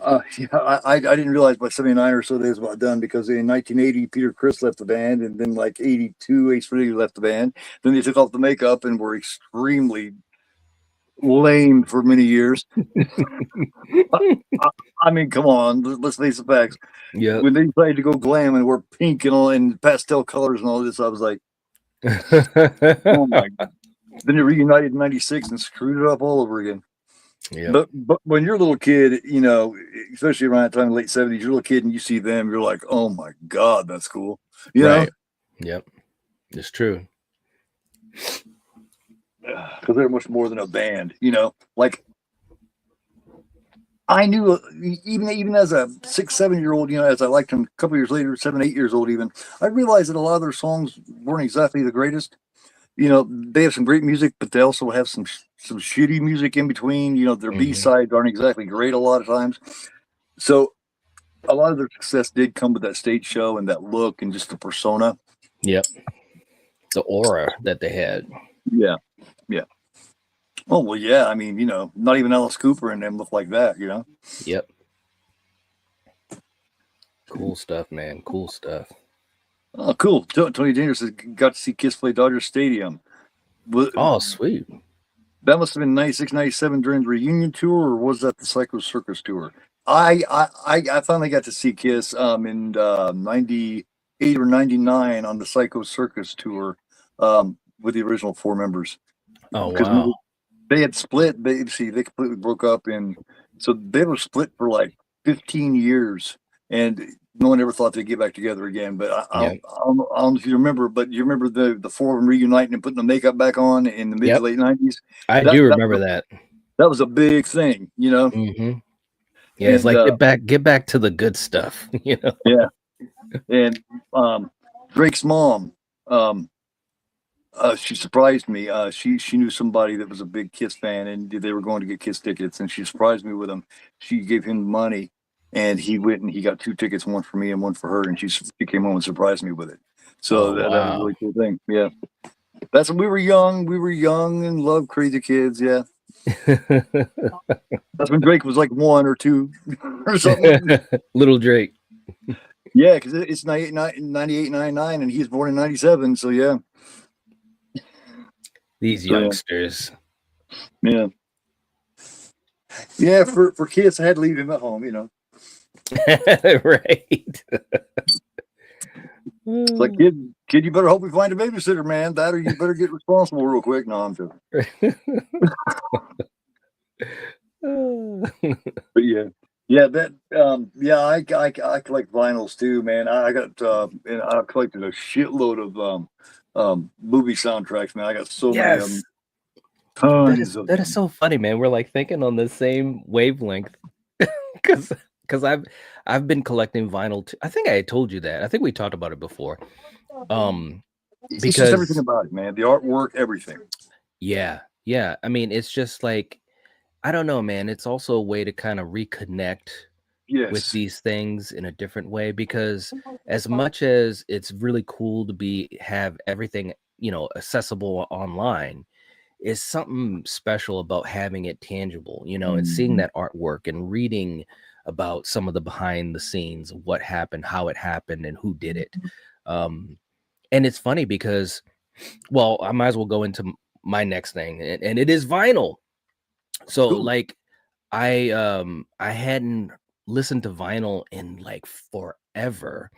I didn't realize by 79 or so they was about done because in 1980 Peter Criss left the band, and then like 82 Ace Frehley left the band. Then they took off the makeup and were extremely lame for many years. I mean, come on, let's face the facts. Yep. When they decided to go glam and wear pink and all and pastel colors and all this, I was like, oh my God. Then they reunited in 96 and screwed it up all over again. Yep. But when you're a little kid, you know, especially around that time, late 70s, you're a little kid and you see them, you're like, oh my God, that's cool. You Right. Yep. It's true. Because they're much more than a band, you know. Like I knew even as a 6, 7 year old, you know, as I liked them a couple years later, 7, 8 years old, even, I realized that a lot of their songs weren't exactly the greatest. You know, they have some great music, but they also have some shitty music in between. You know, their Mhm. B-sides aren't exactly great a lot of times. So a lot of their success did come with that stage show and that look and just the persona. Yep. The aura that they had. Yeah. Oh well, yeah. I mean, you know, not even Alice Cooper and them look like that. You know. Yep. Cool stuff, man. Cool stuff. Oh, cool. Tony Dangerous has got to see Kiss play Dodger Stadium. Oh, sweet. That must have been 96, 97 during the reunion tour, or was that the Psycho Circus tour? I finally got to see Kiss in 98 or 99 on the Psycho Circus tour with the original 4 members. Oh, Because wow. they had split. They completely broke up, and so they were split for like 15 years, and no one ever thought they'd get back together again. But I Yeah. don't know if you remember, but you remember the 4 of them reuniting and putting the makeup back on in the mid Yep. to late 90s. I That do that remember was that. that was a big thing, you know. Mm-hmm. Yeah, it's And like get back to the good stuff, you know. yeah, and Drake's mom, she surprised me. She knew somebody that was a big Kiss fan, and they were going to get Kiss tickets, and she surprised me with them. She gave him money, and he went and he got 2 tickets, one for me and one for her, and she came home and surprised me with it. So Oh, that was a wow. really cool thing. Yeah, that's when we were young. We were young and loved Crazy Kids. Yeah, that's when Drake was like 1 or 2 or something. Little Drake. Yeah, because it's 98, 99, and he was born in 97. So yeah. These So, youngsters. yeah. Yeah, for Kiss, I had to leave him at home, you know. Right. It's like, kid, you better hope we find a babysitter, man. That or you better get responsible real quick. No, I'm joking. But yeah, that I collect vinyls too, man. I got and I collected a shitload of movie soundtracks, man. I got so many of them. Yes. Tons of That is them. so funny, man. We're like thinking on the same wavelength. Because I've been collecting vinyl too. I think I had told you that. I think we talked about it before. It's just everything Because about it, man. The artwork, everything. yeah. I mean, it's just like, I don't know, man. It's also a way to kind of reconnect with Yes. these things in a different way, because as much as it's really cool to have everything, you know, accessible online, is something special about having it tangible, you know, and seeing Mhm. that artwork and reading about some of the behind the scenes, what happened, how it happened, and who did it. And it's funny because, well, I might as well go into my next thing, and it is vinyl. So Cool. like I hadn't listened to vinyl in like forever.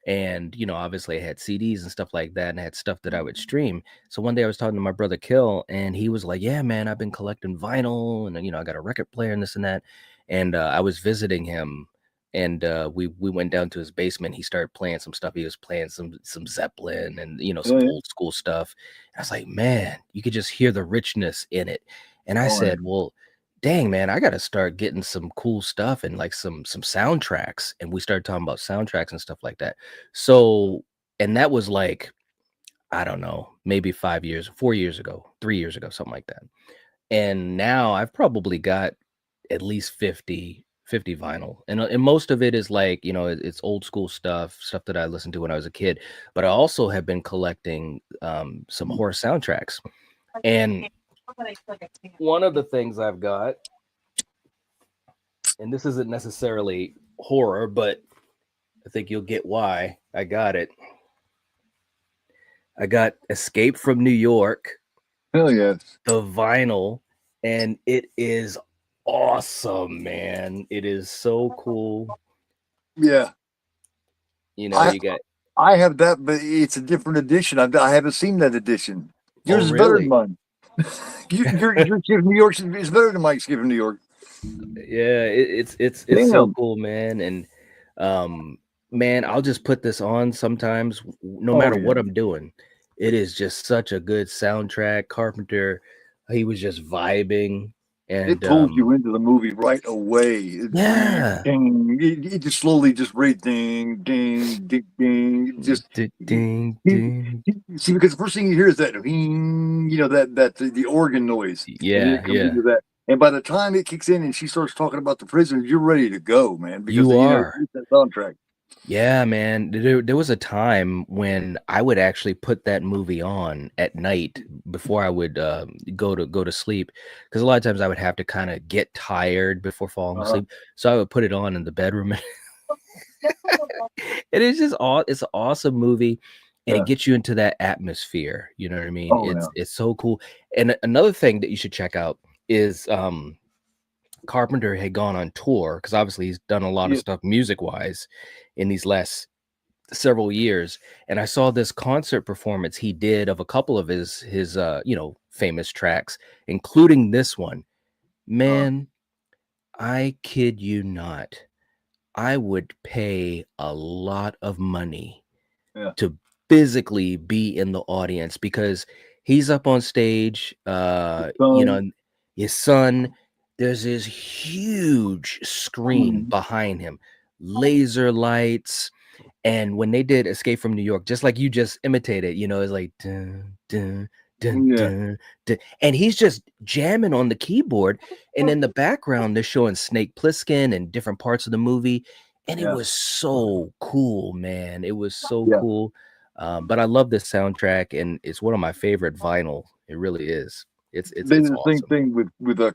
And you know, obviously I had CDs and stuff like that, and I had stuff that I would stream. So one day I was talking to my brother Kill, and he was like, yeah, man, I've been collecting vinyl, and you know, I got a record player and this and that. And I was visiting him, and we went down to his basement. He started playing some stuff. He was playing some Zeppelin and, you know, some Yeah. old school stuff. And I was like, man, you could just hear the richness in it. And I Oh, yeah. said, well, dang, man, I got to start getting some cool stuff and like some soundtracks. And we started talking about soundtracks and stuff like that. So, and that was like, I don't know, maybe 5 years, 4 years ago, 3 years ago, something like that. And now I've probably got at least 50 50 vinyl, and most of it is like, it's old school stuff that I listened to when I was a kid. But I also have been collecting some horror soundtracks, and one of the things I've got, and this isn't necessarily horror, but I think you'll get why I got it. I got Escape from New York, Hell yes. the vinyl, and it is awesome, man. It is so cool. Yeah. You know, you got. I have that, but it's a different edition. I haven't seen that edition. Yours is better than really? mine. Your Escape from New York is better than my Escape from New York. Yeah, it's so cool, man. And man, I'll just put this on sometimes, no matter what I'm doing. It is just such a good soundtrack. Carpenter, he was just vibing, and it pulls you into the movie right away. Yeah. It just slowly just right ding, ding, ding, ding. Just ding. See, because the first thing you hear is that the organ noise. Yeah. That. And by the time it kicks in and she starts talking about the prisoners, you're ready to go, man. Because it's that soundtrack. Yeah, man. There was a time when I would actually put that movie on at night before I would go to sleep, because a lot of times I would have to kind of get tired before falling asleep. So I would put it on in the bedroom. It is just it's an awesome movie, and it gets you into that atmosphere. You know what I mean? It's so cool. And another thing that you should check out is Carpenter had gone on tour, because obviously he's done a lot of stuff music wise in these last several years. And I saw this concert performance he did of a couple of his famous tracks, including this one. Man, I kid you not, I would pay a lot of money to physically be in the audience, because he's up on stage, his son, there's this huge screen behind him, laser lights. And when they did Escape from New York, just like you just imitated, it's like dun, dun, dun, dun, dun, and he's just jamming on the keyboard, and in the background they're showing Snake Plissken and different parts of the movie, and it was so cool, man. It was so cool. But I love this soundtrack, and it's one of my favorite vinyl. It really is. It's the awesome. same thing with the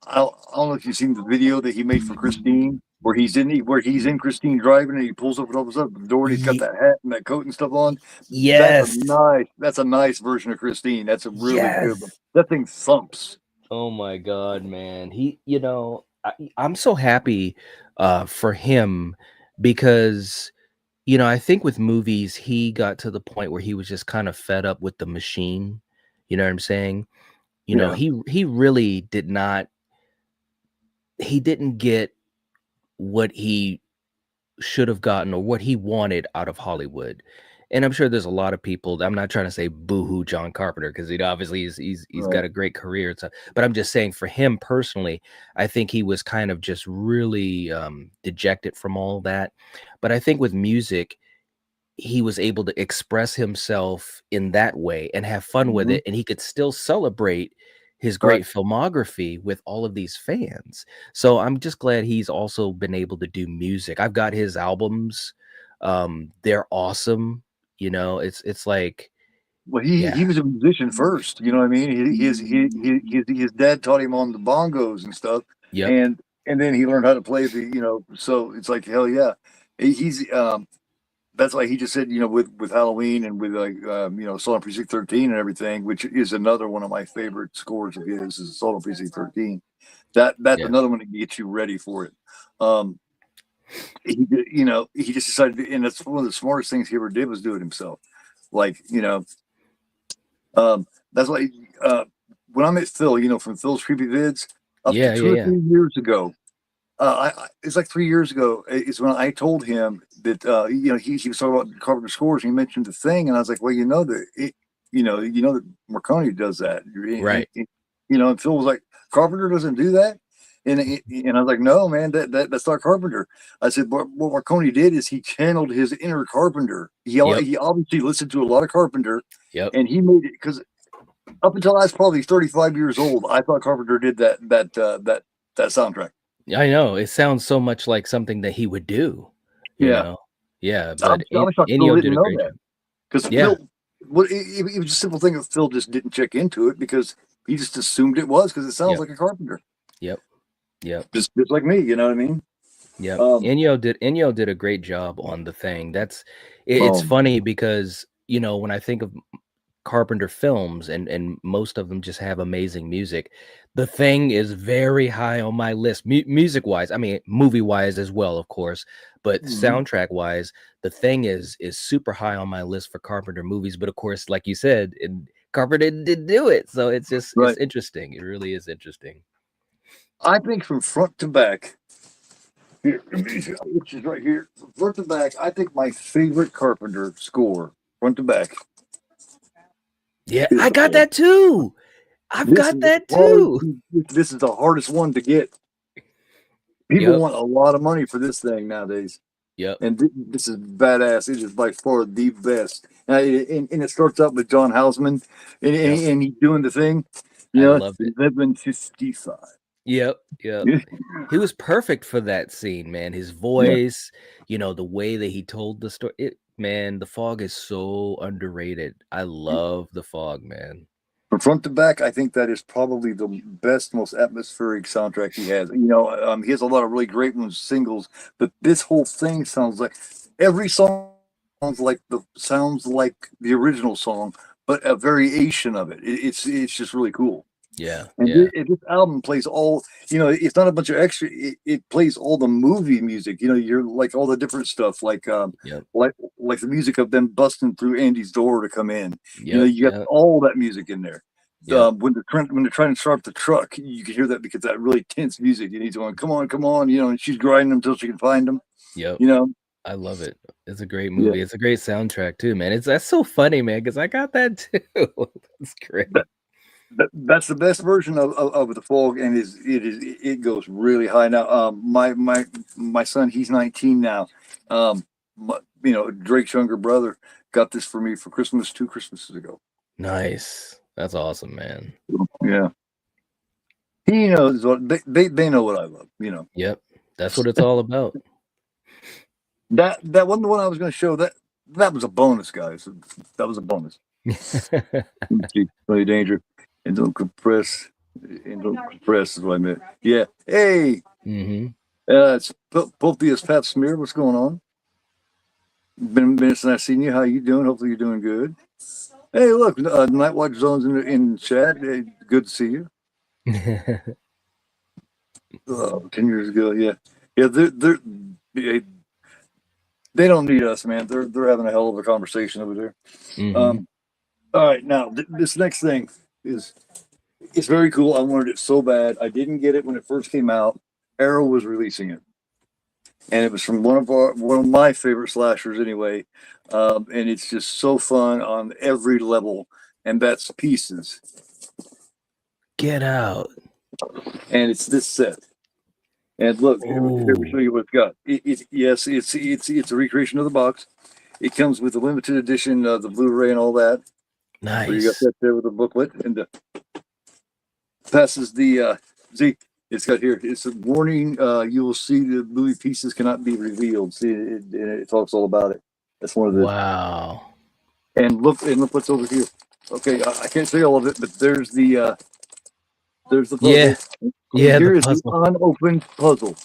I don't know if you've seen the video that he made for Christine, where he's in Christine driving, and he pulls up and opens up the door, and he's got that hat and that coat and stuff on. Yes, that's a nice version of Christine. That's a really good one. That thing thumps. Oh my God, man. I'm so happy for him, because I think with movies he got to the point where he was just kind of fed up with the machine. You know what I'm saying? He really did not. He didn't get what he should have gotten or what he wanted out of Hollywood. And I'm sure there's a lot of people. I'm not trying to say boo-hoo John Carpenter, because obviously he's got a great career. But I'm just saying, for him personally, I think he was kind of just really dejected from all that. But I think with music, he was able to express himself in that way and have fun with it, and he could still celebrate his great filmography with all of these fans. So I'm just glad he's also been able to do music. I've got his albums. They're awesome. It's like, well, he was a musician first. You know what I mean? His dad taught him on the bongos and stuff. And then he learned how to play so it's like, hell yeah. He's that's why he just said, with Halloween and with Assault on Precinct 13 and everything, which is another one of my favorite scores of his, is Assault on Precinct 13. That's another one that gets you ready for it. He just decided, and that's one of the smartest things he ever did, was do it himself. Like, that's why when I met Phil, from Phil's Creepy Vids, up to 2 or 3 years ago, it's like 3 years ago, is when I told him that he was talking about Carpenter scores, and he mentioned the Thing, and I was like, well, that Marconi does that, right? And Phil was like, Carpenter doesn't do that, and I was like, no, man, that's not Carpenter. I said, but what Marconi did is he channeled his inner Carpenter. He obviously listened to a lot of Carpenter, and he made it, because up until I was probably 35 years old, I thought Carpenter did that soundtrack. I know it sounds so much like something that he would do, you Yeah, know. Yeah, I'm, but I'm shocked Phil Ennio didn't did a know great that job. because Yeah. Phil. What it was a simple thing that Phil just didn't check into it because he just assumed it was because it sounds Yep. like a carpenter, Yep. Yep. just like me. You know what I mean? Yep. Um, Ennio did a great job on The Thing. It's um, funny because, when I think of Carpenter films and most of them just have amazing music, The Thing is very high on my list. Music-wise, I mean, movie-wise as well, of course, but mhm. soundtrack-wise, The Thing is super high on my list for Carpenter movies, but of course, like you said, Carpenter didn't do it, so it's Right. interesting. It really is interesting. I think from front to back, here, which is right here, from front to back, I think my favorite Carpenter score, front to back, Yeah, is I the got Fog. that too. I've This got is that hard. too. This is the hardest one to get. People Yep. want a lot of money for this thing nowadays, Yep. and this is badass. It is by far the best. And it starts out with John Houseman, Yep. and he's doing the thing. I It's loved it. 11:55. Yep. Yep. He was perfect for that scene, man. His Yeah. voice, the way that he told the story. Man, The Fog is so underrated. I love The Fog, man. From front to back, I think that is probably the best, most atmospheric soundtrack he has. He has a lot of really great ones, singles, but this whole thing sounds like every song sounds like the original song, but a variation of it. It's just really cool. Yeah. And Yeah. this album plays all, it's not a bunch of extra. It plays all the movie music. You're like all the different stuff, Yep. like the music of them busting through Andy's door to come in. Yep. You got Yep. all that music in there. Yep. When they're trying to start the truck, you can hear that because that really tense music. And he's going, "Come on, come on!" And she's grinding until she can find him. Yep. You know, I love it. It's a great yeah. movie. It's a great soundtrack too, man. That's so funny, man, because I got that too. That's great. That's the best version of the Fog, and it goes really high now. My son, he's 19 now. Drake's younger brother got this for me for Christmas 2 Christmases ago. Nice. That's awesome, man. Yeah, he knows what they know what I love. Yep. That's what it's all about. That wasn't the one I was going to show. That was a bonus, guys. That was a bonus. Play danger and don't compress. And don't compress is what I meant. Yeah. Hey. Mm-hmm. It's Popius Pat Smear. What's going on? Been a minute since I've seen you. How you doing? Hopefully you're doing good. Hey, look, Nightwatch Zone's in chat. Hey, good to see you. 10 years ago, yeah. They don't need us, man. They're having a hell of a conversation over there. Mm-hmm. All right, now this next thing it's very cool. I wanted it so bad. I didn't get it when it first came out. Arrow was releasing it, and it was from one of my favorite slashers anyway. And it's just so fun on every level, and that's Pieces. Get out. And it's this set. And look, let me show you what it's got. Yes, it's a recreation of the box. It comes with the limited edition, the Blu-ray and all that. Nice. So you got that there with the booklet, and passes the see. It's got here. It's a warning. You will see the movie Pieces cannot be revealed. See, it talks all about it. That's one of the. Wow. And look what's over here. Okay, I can't say all of it, but there's the puzzle. Yeah. Yeah. Here The is the puzzle. unopened puzzle.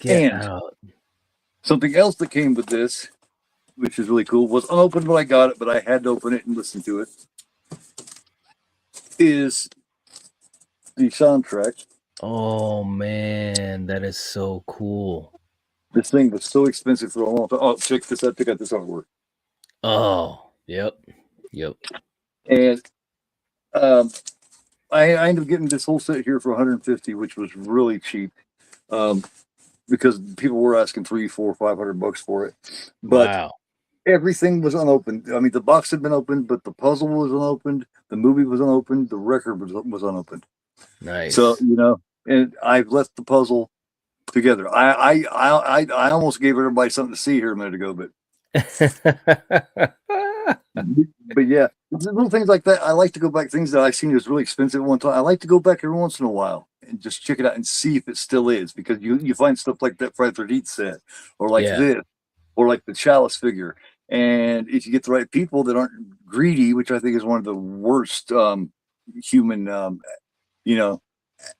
Get And out. something else that came with this, which is really cool, was unopened when I got it, but I had to open it and listen to it. Is the soundtrack. Oh man, that is so cool. This thing was so expensive for a long time. Oh, check this out. Check out this artwork. Oh, yep. And I ended up getting this whole set here for $150, which was really cheap, because people were asking $300, $400, $500 for it. But Wow. everything was unopened. I mean, the box had been opened, but the puzzle was unopened. The movie was unopened. The record was unopened. Nice. So and I've left the puzzle together. I almost gave everybody something to see here a minute ago, but yeah, little things like that. I like to go back. Things that I've seen was really expensive at one time. I like to go back every once in a while. and just check it out and see if it still is, because you find stuff like that Friday the 13th set, or like Yeah. this, or like the Chalice figure. And if you get the right people that aren't greedy, which I think is one of the worst human, you know,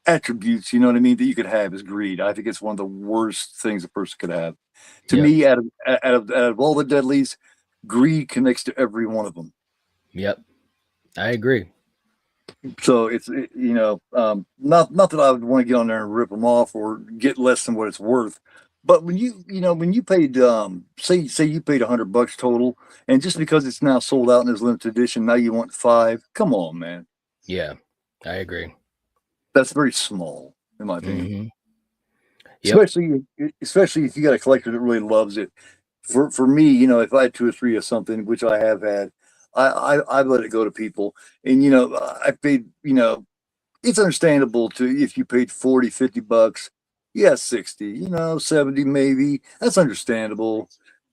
attributes, you know what I mean, that you could have, is greed. I think it's one of the worst things a person could have. To Yep. me, out of all the deadlies, greed connects to every one of them. Yep. I agree. So it's not that I would want to get on there and rip them off or get less than what it's worth. But when you paid say you paid $100 total, and just because it's now sold out in this limited edition, now you want 5. Come on, man. Yeah, I agree. That's very small, in my opinion. Mm-hmm. Yep. Especially if you got a collector that really loves it. For me, if I had 2 or 3 of something, which I have had, I let it go to people. And I paid, it's understandable to, if you paid $40-$50, yeah, 60, 70 maybe, that's understandable.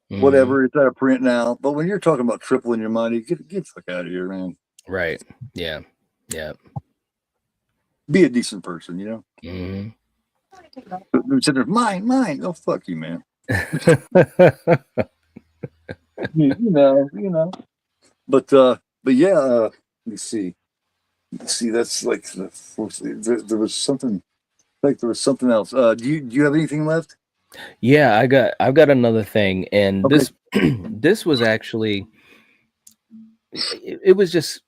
Mm-hmm. Whatever, it's out of print now. But when you're talking about tripling your money, get the fuck out of here, man. Right. Yeah. Yeah. Be a decent person, Mm-hmm. So there's mine. Oh, fuck you, man. But yeah, let me see. That's like there was something, like there was something else. Do you have anything left? Yeah, I've got another thing, and Okay. this was actually, it was just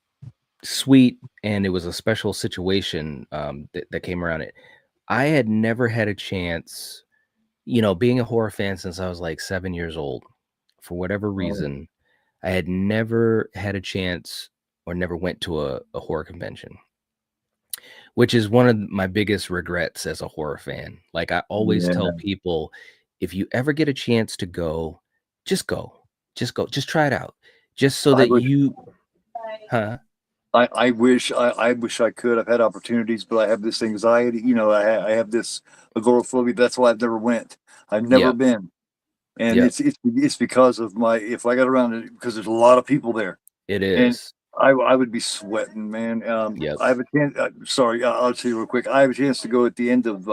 sweet, and it was a special situation that came around it. I had never had a chance, being a horror fan since I was like 7 years old. For whatever reason, I had never had a chance or never went to a horror convention, which is one of my biggest regrets as a horror fan. Like, I always tell people, if you ever get a chance to go, just go, just try it out, just so that you, huh? I wish I could. I've had opportunities, but I have this anxiety. I have this agoraphobia. That's why I've never went. I've never Yep. been, and Yep. it's because of if I got around it, because there's a lot of people there. It And is. I would be sweating, man. Yep. I have a chance. Sorry, I'll tell you real quick. I have a chance to go at the end of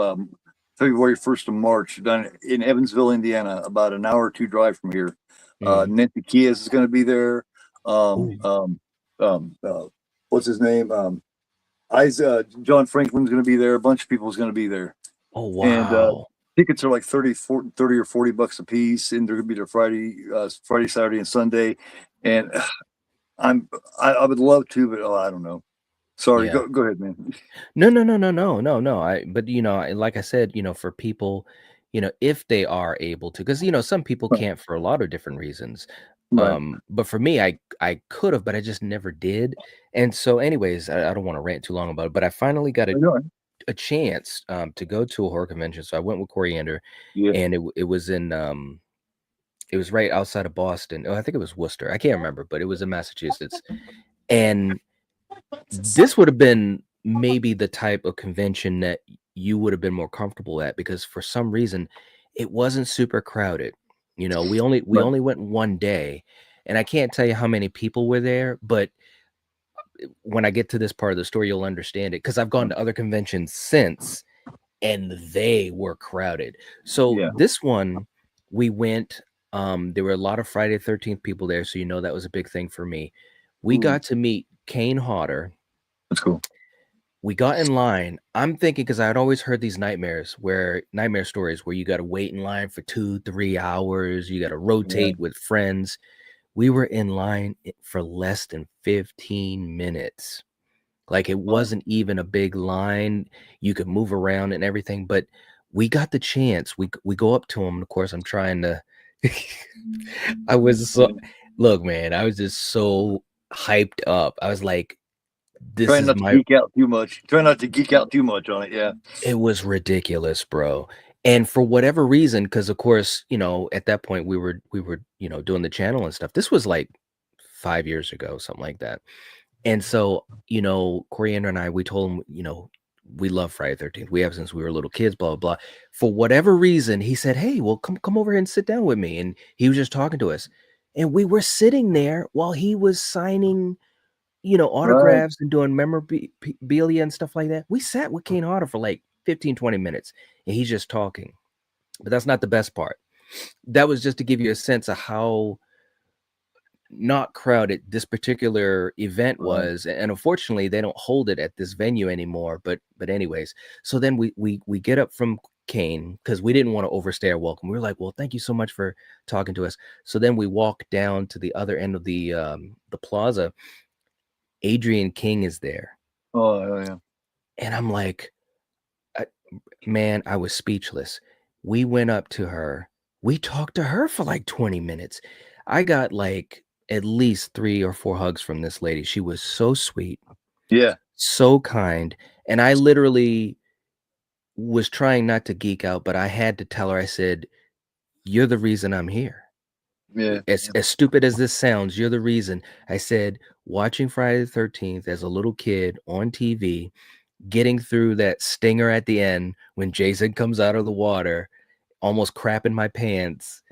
February 1st of March, done in Evansville, Indiana, about an hour or 2 drive from here. Nancy Kias is going to be there. What's his name? John Franklin's going to be there. A bunch of people is going to be there. Oh, wow. And tickets are like 30 or $40 a piece, and they're going to be there Friday, Saturday, and Sunday. And I would love to, but I don't know. Sorry, Yeah. go ahead, man. No. But like I said, for people, if they are able to, because some people can't for a lot of different reasons. Right. But for me, I could have, but I just never did. And so, anyways, I don't want to rant too long about it, but I finally got a chance to go to a horror convention. So I went with Coriander, and it was in it was right outside of Boston. Oh, I think it was Worcester. I can't remember, but it was in Massachusetts. And this would have been maybe the type of convention that you would have been more comfortable at, because for some reason it wasn't super crowded. We only went one day, and I can't tell you how many people were there, but when I get to this part of the story, you'll understand it, because I've gone to other conventions since, and they were crowded. So this one, we went, there were a lot of Friday the 13th people there, so that was a big thing for me. We got to meet Kane Hodder. That's cool. We got in line. I'm thinking, because I had always heard these nightmare stories where you got to wait in line for 2-3 hours. You got to rotate with friends. We were in line for less than 15 minutes. Like, it wasn't even a big line. You could move around and everything, but we got the chance. We go up to him. And of course, I'm trying to, look, man, I was just so hyped up. I was like, Try not to geek out too much. Try not to geek out too much on it. Yeah. It was ridiculous, bro. And for whatever reason, because of course, at that point we were doing the channel and stuff. This was like 5 years ago, something like that. And so, Coriander and I, we told him, we love Friday the 13th. We have since we were little kids, blah, blah, blah. For whatever reason, he said, hey, well, come over here and sit down with me. And he was just talking to us. And we were sitting there while he was signing Right. autographs and doing memorabilia and stuff like that. We sat with Kane Hodder for like 15, 20 minutes and he's just talking. But that's not the best part. That was just to give you a sense of how not crowded this particular event Right. was, and unfortunately they don't hold it at this venue anymore. But anyways, so then we get up from Kane because we didn't want to overstay our welcome. We were like, well, thank you so much for talking to us. So then we walk down to the other end of the plaza. Adrian King is there, Oh, hell yeah. and I'm like, man, I was speechless. We went up to her. We talked to her for like 20 minutes. I got like at least 3 or 4 hugs from this lady. She was so sweet, Yeah. so kind. And I literally was trying not to geek out, but I had to tell her, I said, you're the reason I'm here. Yeah. As stupid as this sounds, you're the reason. I said, watching Friday the 13th as a little kid on TV, getting through that stinger at the end when Jason comes out of the water, almost crapping my pants,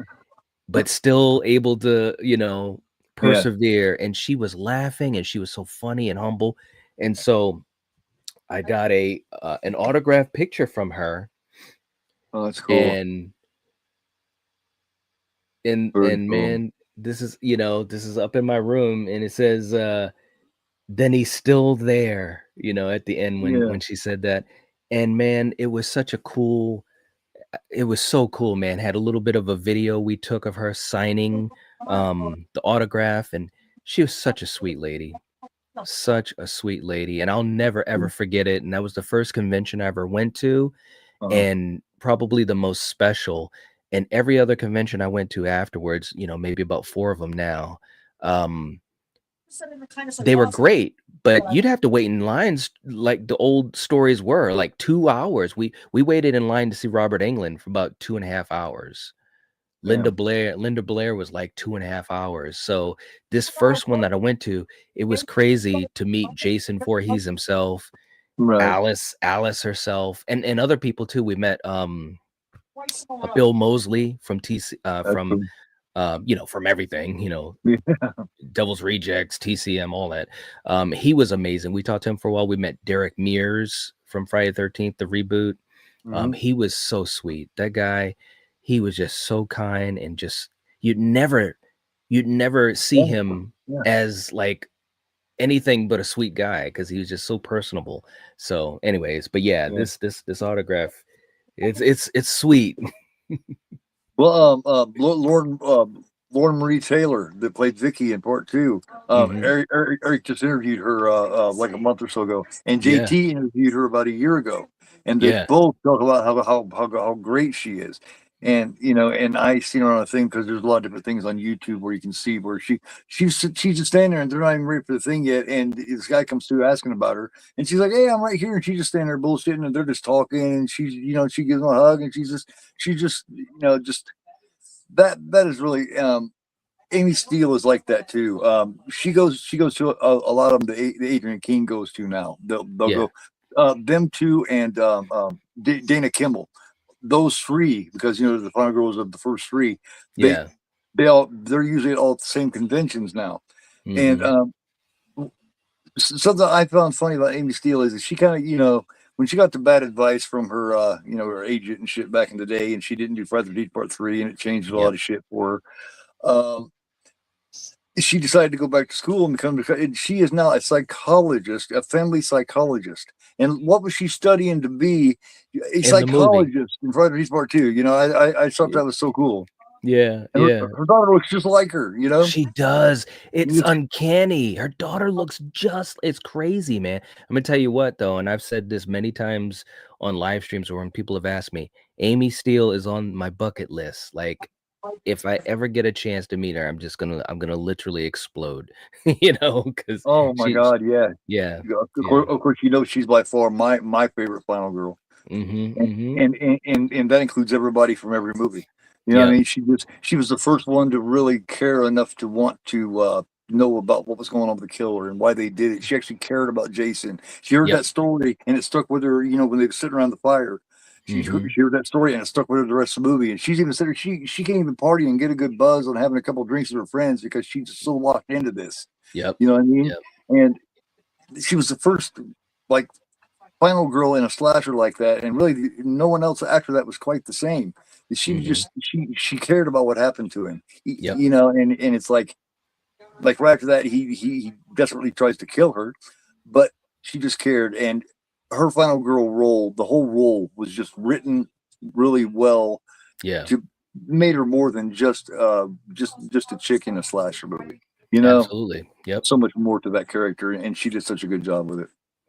but still able to, Yeah. persevere. And she was laughing and she was so funny and humble. And so I got an autographed picture from her, Oh, that's cool. and and Very and cool. man, this is up in my room, and it says then he's still there, at the end Yeah. when she said that. And man, it was so cool, man. Had a little bit of a video we took of her signing the autograph, and she was such a sweet lady. Such a sweet lady, and I'll never ever forget it. And that was the first convention I ever went to, Uh-huh. and probably the most special. And every other convention I went to afterwards, maybe about 4 of them now, um, they were great, but you'd have to wait in lines like the old stories were, like 2 hours. We waited in line to see Robert Englund for about 2.5 hours. Damn. Linda Blair was like 2.5 hours. So this first one that I went to, it was crazy to meet Jason Voorhees himself, Right. Alice herself, and other people too. We met Bill Mosley from TC That's cool. from everything, Yeah. Devil's Rejects, TCM, all that. He was amazing. We talked to him for a while. We met Derek Mears from Friday the 13th, the reboot. Mhm. He was so sweet. That guy, he was just so kind, and just you'd never see Yeah. him Yeah. as like anything but a sweet guy, because he was just so personable. So anyways, but yeah, Yeah. this autograph, it's sweet. Well, Lauren Marie Taylor that played Vicky in part two. Hmm. Eric just interviewed her like a month or so ago, and Yeah, JT interviewed her about a year ago, and they yeah, both talk about how great she is. And and I seen her on a thing because there's a lot of different things on YouTube where you can see where she's just standing there and they're not even ready for the thing yet, and this guy comes through asking about her, and she's like, "Hey, I'm right here," and she's just standing there bullshitting, and they're just talking, and she's she gives him a hug, and she just just that is really Amy Steele is like that too. She goes to a lot of them that Adrian King goes to now. They'll yeah, go them two and Dana Kimmel. Those three, because the final girls of the first three, they yeah. they're usually at all the same conventions now. And Hmm. something I found funny about Amy Steele is that she kind of when she got the bad advice from her her agent and shit back in the day, and she didn't do Friday the 13th Part 3, and it changed a lot Yep. of shit for her. She decided to go back to school and and she is now a psychologist, a family psychologist. And what was she studying to be? A In the movie. psychologist in Friday the 13th Part 2. I thought that was so cool. Yeah, And yeah. her daughter looks just like her. She does. It's It's, uncanny. Her daughter looks just it's crazy, man. I'm gonna tell you what though, and I've said this many times on live streams or when people have asked me, Amy Steele is on my bucket list. Like, if I ever get a chance to meet her, I'm gonna literally explode, because oh my she God, yeah. yeah, Yeah, yeah. of course, she's by far my favorite final girl. Mm-hmm. and Mm-hmm. and that includes everybody from every movie. You know what I Yep. mean? She was the first one to really care enough to want to know about what was going on with the killer and why they did it. She actually cared about Jason. She heard Yep. that story and it stuck with her. When they were sitting around the fire, Mm-hmm. she heard that story and it stuck with her the rest of the movie. And she's even said she can't even party and get a good buzz on having a couple of drinks with her friends because she's so locked into this. Yep. You know what I mean? Yep. and she was the first like final girl in a slasher like that, and really no one else after that was quite the same. She Hmm. just she cared about what happened to him, Yep. you know, and it's like right after that he desperately tries to kill her, but she just cared, and her final girl role, the whole role was just written really well Yeah. to made her more than just a chick in a slasher movie. You know, Absolutely. Yep. so much more to that character, and she did such a good job with it.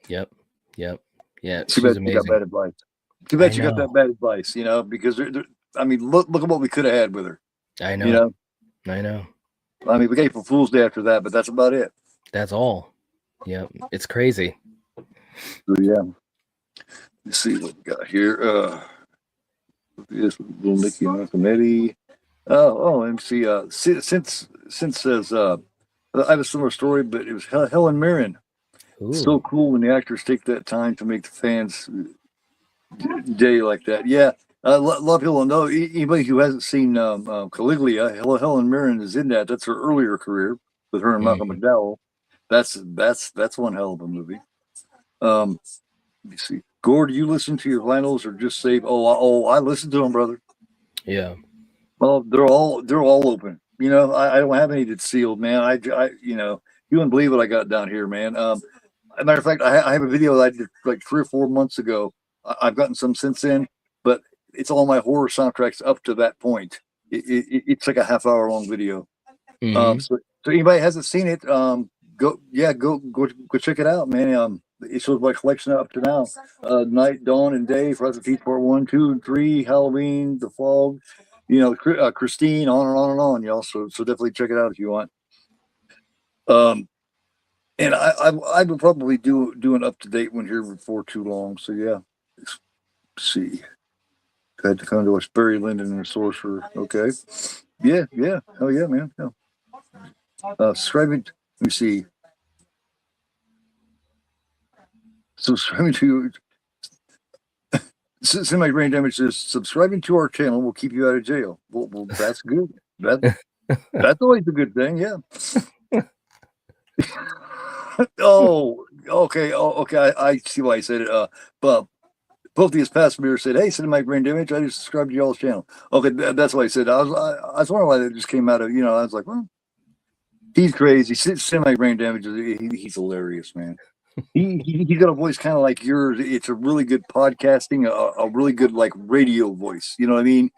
Yep. Yep. Yeah. Too She's bad she got amazing. bad advice. Too I bad she got that know. bad advice, you know, because I mean, look at what we could have had with her. I You know. know, I know. I mean, we got April Fool's Day after that, but that's about it. That's all. Yep. It's crazy. So yeah, let's see what we got here. This little Nicky Marconetti. Let me see. Since says I have a similar story, but it was Helen Mirren. It's so Ooh. cool when the actors take that time to make the fans day like that. Yeah, a lot of people don't know. Anybody who hasn't seen Caligula, Helen Mirren is in that. That's her earlier career with her and Malcolm Mhm. McDowell. That's one hell of a movie. Let me see. Gore, do you listen to your vinyls or just save? I listen to them, brother. Yeah. Well, they're all open. You know, I don't have any that's sealed, man. You know, you wouldn't believe what I got down here, man. As a matter of fact, I have a video that I did like 3 or 4 months ago. I've gotten some since then, but it's all my horror soundtracks up to that point. It's like a half-hour long video. Hmm. So anybody hasn't seen it, go check it out, man. It shows my collection up to now. Night, Dawn, and Day, Friday the 13th Part 1, 2, and 3, Halloween, The Fog, you know, Christine, on and on and on, y'all. So definitely check it out if you want. Um, and I would probably do an up to date one here before too long. So yeah, let's see. I had to come to us, Barry Lyndon and the Sorcerer. Okay, yeah, hell yeah, man. Yeah. Subscribing. Let me see. Subscribing to Semi Brain Damage says subscribing to our channel will keep you out of jail. Well, that's good. That's always a good thing. Yeah. Oh, okay. Oh, okay. I see why I said it. But both these past mirrors said, "Hey, Cinematic Brain Damage, I just subscribed to y'all's channel." Okay, that's why I said. I was wondering why that just came out of. You know, I was like, well, he's crazy. Cinematic Brain Damage, he's hilarious, man. He got a voice kind of like yours. It's a really good podcasting, a really good like radio voice. You know what I mean?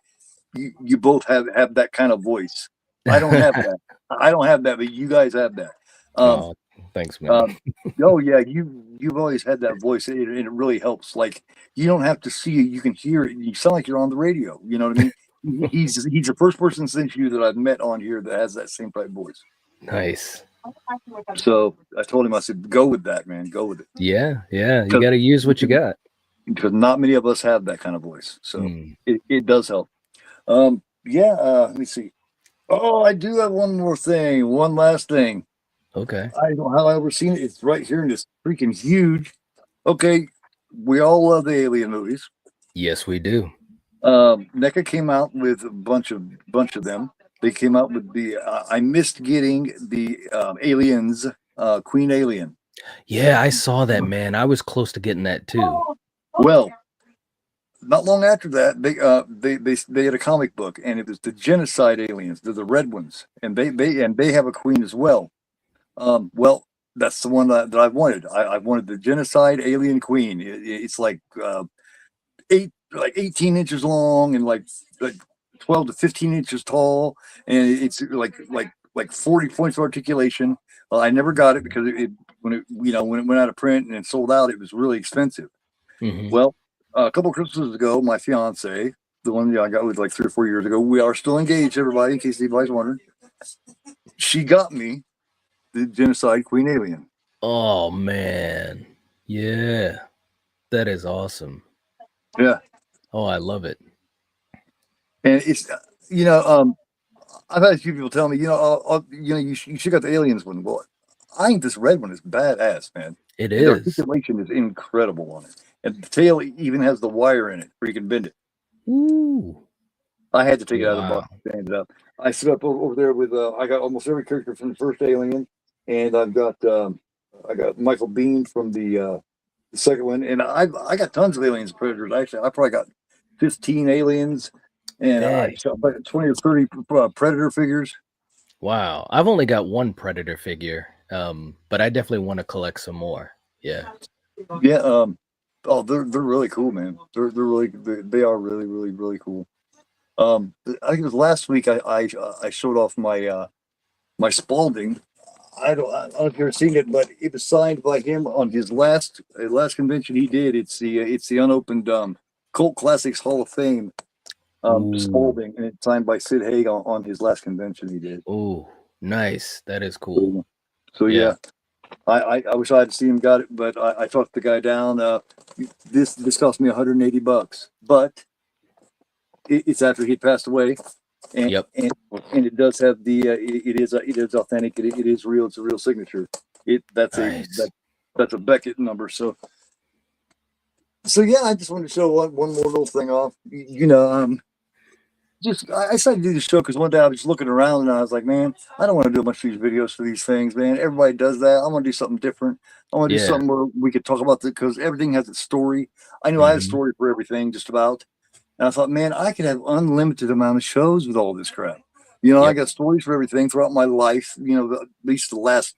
You both have that kind of voice. I don't have that. I don't have that, but you guys have that. Um, Oh, thanks, man. um, oh yeah, you've always had that voice, and it really helps. Like you don't have to see it; you can hear it. You sound like you're on the radio. You know what I mean? He's the first person since you that I've met on here that has that same type voice. Nice. So I told him, I said, go with that, man. Go with it. Yeah. Yeah. You got to use what you got. Because not many of us have that kind of voice. So Mm. it does help. Let me see. Oh, I do have one more thing. One last thing. Okay. I don't know how I've ever seen it. It's right here and it's freaking huge. Okay. We all love the Alien movies. Yes, we do. NECA came out with a bunch of them. They came out with the I missed getting the Aliens, Queen Alien. Yeah, I saw that, man. I was close to getting that too. Well, not long after that, they had a comic book, and it was the Genocide Aliens. They're the red ones, and they have a queen as well. Well, that's the one that I wanted. I wanted the Genocide Alien Queen. It's like 18 inches long and like 12 to 15 inches tall, and it's like 40 points of articulation. Well, I never got it because when it went out of print and it sold out, it was really expensive. Hmm. Well, a couple of Christmases ago, my fiance, the one I got with like 3 or 4 years ago, we are still engaged, everybody, in case anybody's wondering. She got me the Genocide Queen Alien. Oh, man. Yeah. That is awesome. Yeah. Oh, I love it. And it's, I've had a few people tell me, you should got the Aliens one. Well, I think this red one is badass, man. It And the is. articulation is incredible on it. And the tail even has the wire in it where you can bend it. Ooh. I had to take it out of the Wow. box and stand it up. I stood up over there with, I got almost every character from the first Alien, and I've got I got Michael Bean from the second one, and I got tons of aliens, predators. Actually, I probably got 15 aliens, and I Dang. shot like 20 or 30 predator figures. Wow. I've only got one Predator figure, but I definitely want to collect some more. Yeah. Yeah. Oh, they're really cool, man. They are really cool. I think it was last week I showed off my Spalding. I don't know if you've ever seen it, but it was signed by him on his last convention he did. It's the unopened Cult Classics Hall of Fame Ooh. Spalding, and it's signed by Sid Haig on his last convention he did. Ooh. Nice. That is cool. So Yeah. yeah, I wish I'd seen him got it, but I talked the guy down. This cost me $180, but it's after he passed away, and Yep. and it does have it is authentic. It is real. It's a real signature. Nice. That's a Beckett number. So yeah, I just wanted to show one more little thing off. I decided to do the show because one day I was looking around and I was like, man, I don't want to do a bunch of these videos for these things, man. Everybody does that. I want to do something different. I want to do Yeah. something where we could talk about it because everything has its story. I know I have a Mhm. story for everything, just about. And I thought, man, I could have unlimited amount of shows with all this crap. I Yep. got stories for everything throughout my life. At least the last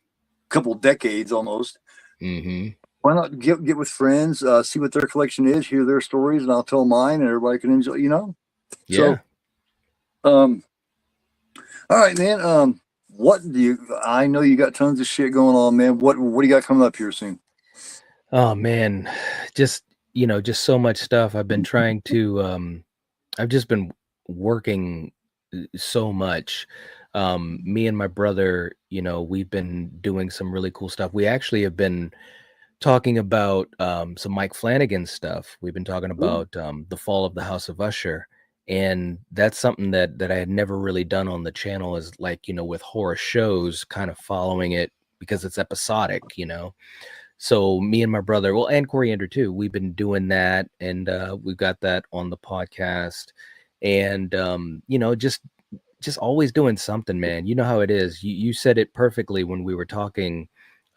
couple decades almost. Mhm. Why not get with friends, see what their collection is, hear their stories, and I'll tell mine, and everybody can enjoy. Yeah. So, um, all right, man. What do you? I know you got tons of shit going on, man. What do you got coming up here soon? Oh man, just just so much stuff. I've been trying to I've just been working so much. Me and my brother, we've been doing some really cool stuff. We actually have been talking about some Mike Flanagan stuff. We've been talking Cool. about the fall of the House of Usher. And that's something that I had never really done on the channel, is like, with horror shows, kind of following it because it's episodic. So me and my brother, well, and Coriander too, we've been doing that, and we've got that on the podcast, and just always doing something, man. You know how it is. You said it perfectly when we were talking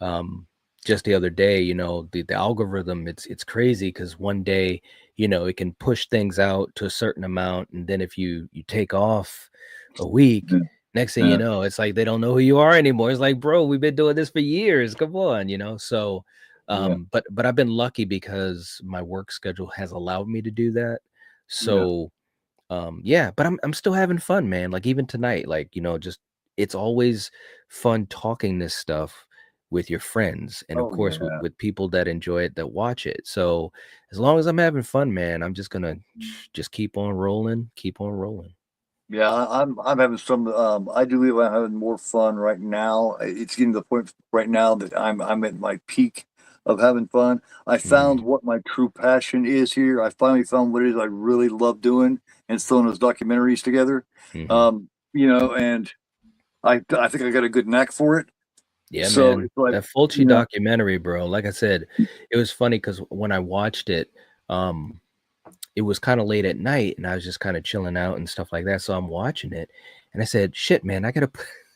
um, just the other day. The algorithm, it's crazy because one day, it can push things out to a certain amount, and then if you take off a week, Yeah. next thing you Yeah. know, it's like they don't know who you are anymore. It's like, bro, we've been doing this for years. Come on. So, Yeah. but I've been lucky because my work schedule has allowed me to do that. Yeah. So, yeah, but I'm still having fun, man. Like even tonight, like, just it's always fun talking this stuff with your friends, and of Oh course with, yeah. with people that enjoy it, that watch it. So as long as I'm having fun, man, I'm just gonna just keep on rolling, keep on rolling. Yeah, I'm having some. I do believe I'm having more fun right now. It's getting to the point right now that I'm at my peak of having fun. I found Mhm. what my true passion is here. I finally found what it is I really love doing, and it's throwing those documentaries together. Mhm. And I think I got a good knack for it. Yeah, So man. it's like, That Fulci you know, documentary, bro. Like I said, it was funny because when I watched it, um, it was kind of late at night and I was just kind of chilling out and stuff like that. So I'm watching it and I said, shit, man, I gotta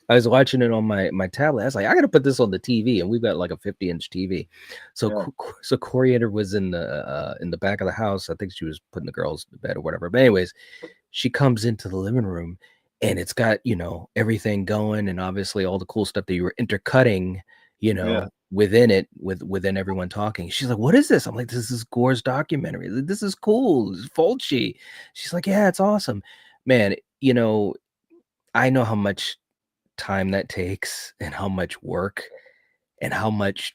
I was watching it on my tablet. I was like, I gotta put this on the TV. And we've got like a 50-inch TV. So yeah, so Coriander was in the back of the house. I think she was putting the girls to bed or whatever. But anyways, she comes into the living room and it's got, everything going, and obviously all the cool stuff that you were intercutting, yeah. within it, within everyone talking. She's like, "What is this?" I'm like, "This is Gore's documentary. This is cool. It's Fulci." She's like, "Yeah, it's awesome." Man, I know how much time that takes and how much work and how much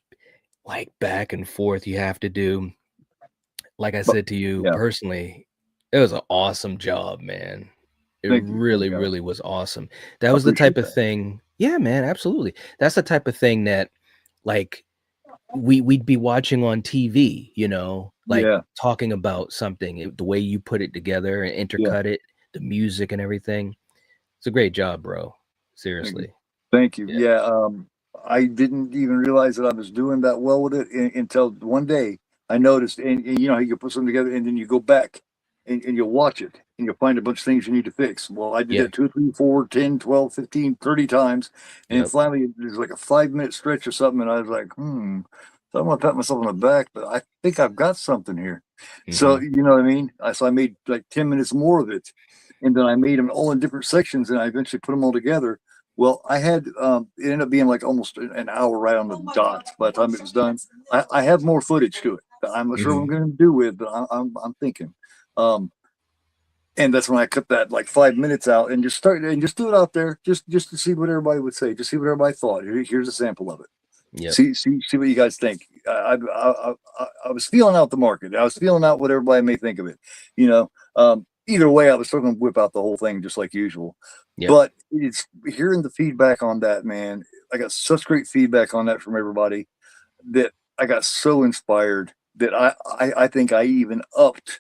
like back and forth you have to do. Like I But said to you yeah, personally, it was an awesome job, man. It thank you. really, Yeah, really was awesome. That I was the appreciate type of that. thing. Yeah, man, absolutely. That's the type of thing that, like, we'd be watching on TV, like Yeah, talking about something, the way you put it together and yeah. intercut it, the music and everything. It's a great job, bro. Thank you. Seriously. Thank you. Yeah. Yeah, I didn't even realize that I was doing that well with it until one day I noticed, and you know how you can put something together and then you go back and you watch it, and you'll find a bunch of things you need to fix. Well, I did Yeah. that 2, 3, 4, 10, 12, 15, 30 times. And Yep. finally, there's like a 5-minute stretch or something. And I was like, so I'm going to pat myself on the back, but I think I've got something here. So, Mhm. you know what I mean? So I made like 10 minutes more of it. And then I made them all in different sections, and I eventually put them all together. Well, I had, it ended up being like almost an hour right on the dot by the time it was done. I have more footage to it that I'm not sure what I'm going to do with, but I'm thinking. And that's when I cut that like 5 minutes out and just started and just do it out there just to see what everybody would say, just see what everybody thought. Here's a sample of it. Yep. See what you guys think. I was feeling out the market. I was feeling out what everybody may think of it. You know, either way, I was still going to whip out the whole thing just like usual. Yep. But it's hearing the feedback on that, man. I got such great feedback on that from everybody that I got so inspired that I think I even upped.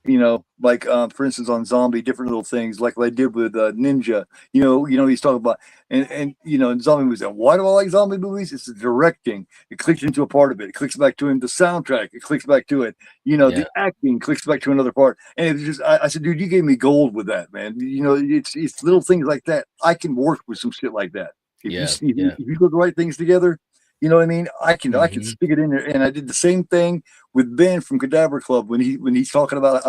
You know, like for instance, on zombie, different little things, like what I did with Ninja. He's talking about, and in zombie movies. And why do I like zombie movies? It's the directing. It clicks into a part of it. It clicks back to him. The soundtrack. It clicks back to it. The acting clicks back to another part. And it was just, I said, dude, you gave me gold with that, man. It's little things like that. I can work with some shit like that. If you put the right things together. You know what I mean? I can stick it in there, and I did the same thing with Ben from Cadaver Club when he's talking about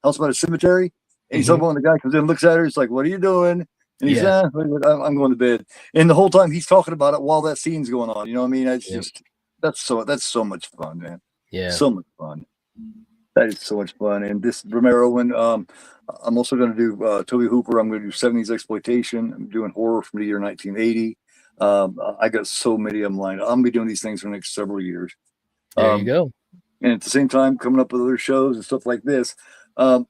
House about a Cemetery, and he's talking about when the guy comes in and looks at her, it's like, "What are you doing?" And he's I'm going to bed, and the whole time he's talking about it while that scene's going on. You know what I mean? It's just that's so much fun, man. Yeah, so much fun. That is so much fun. And this Romero one, I'm also going to do Toby Hooper. I'm going to do 70s exploitation. I'm doing horror from the year 1980. I got so many of them lined up. I'm gonna be doing these things for the next several years. There you go. And at the same time, coming up with other shows and stuff like this. I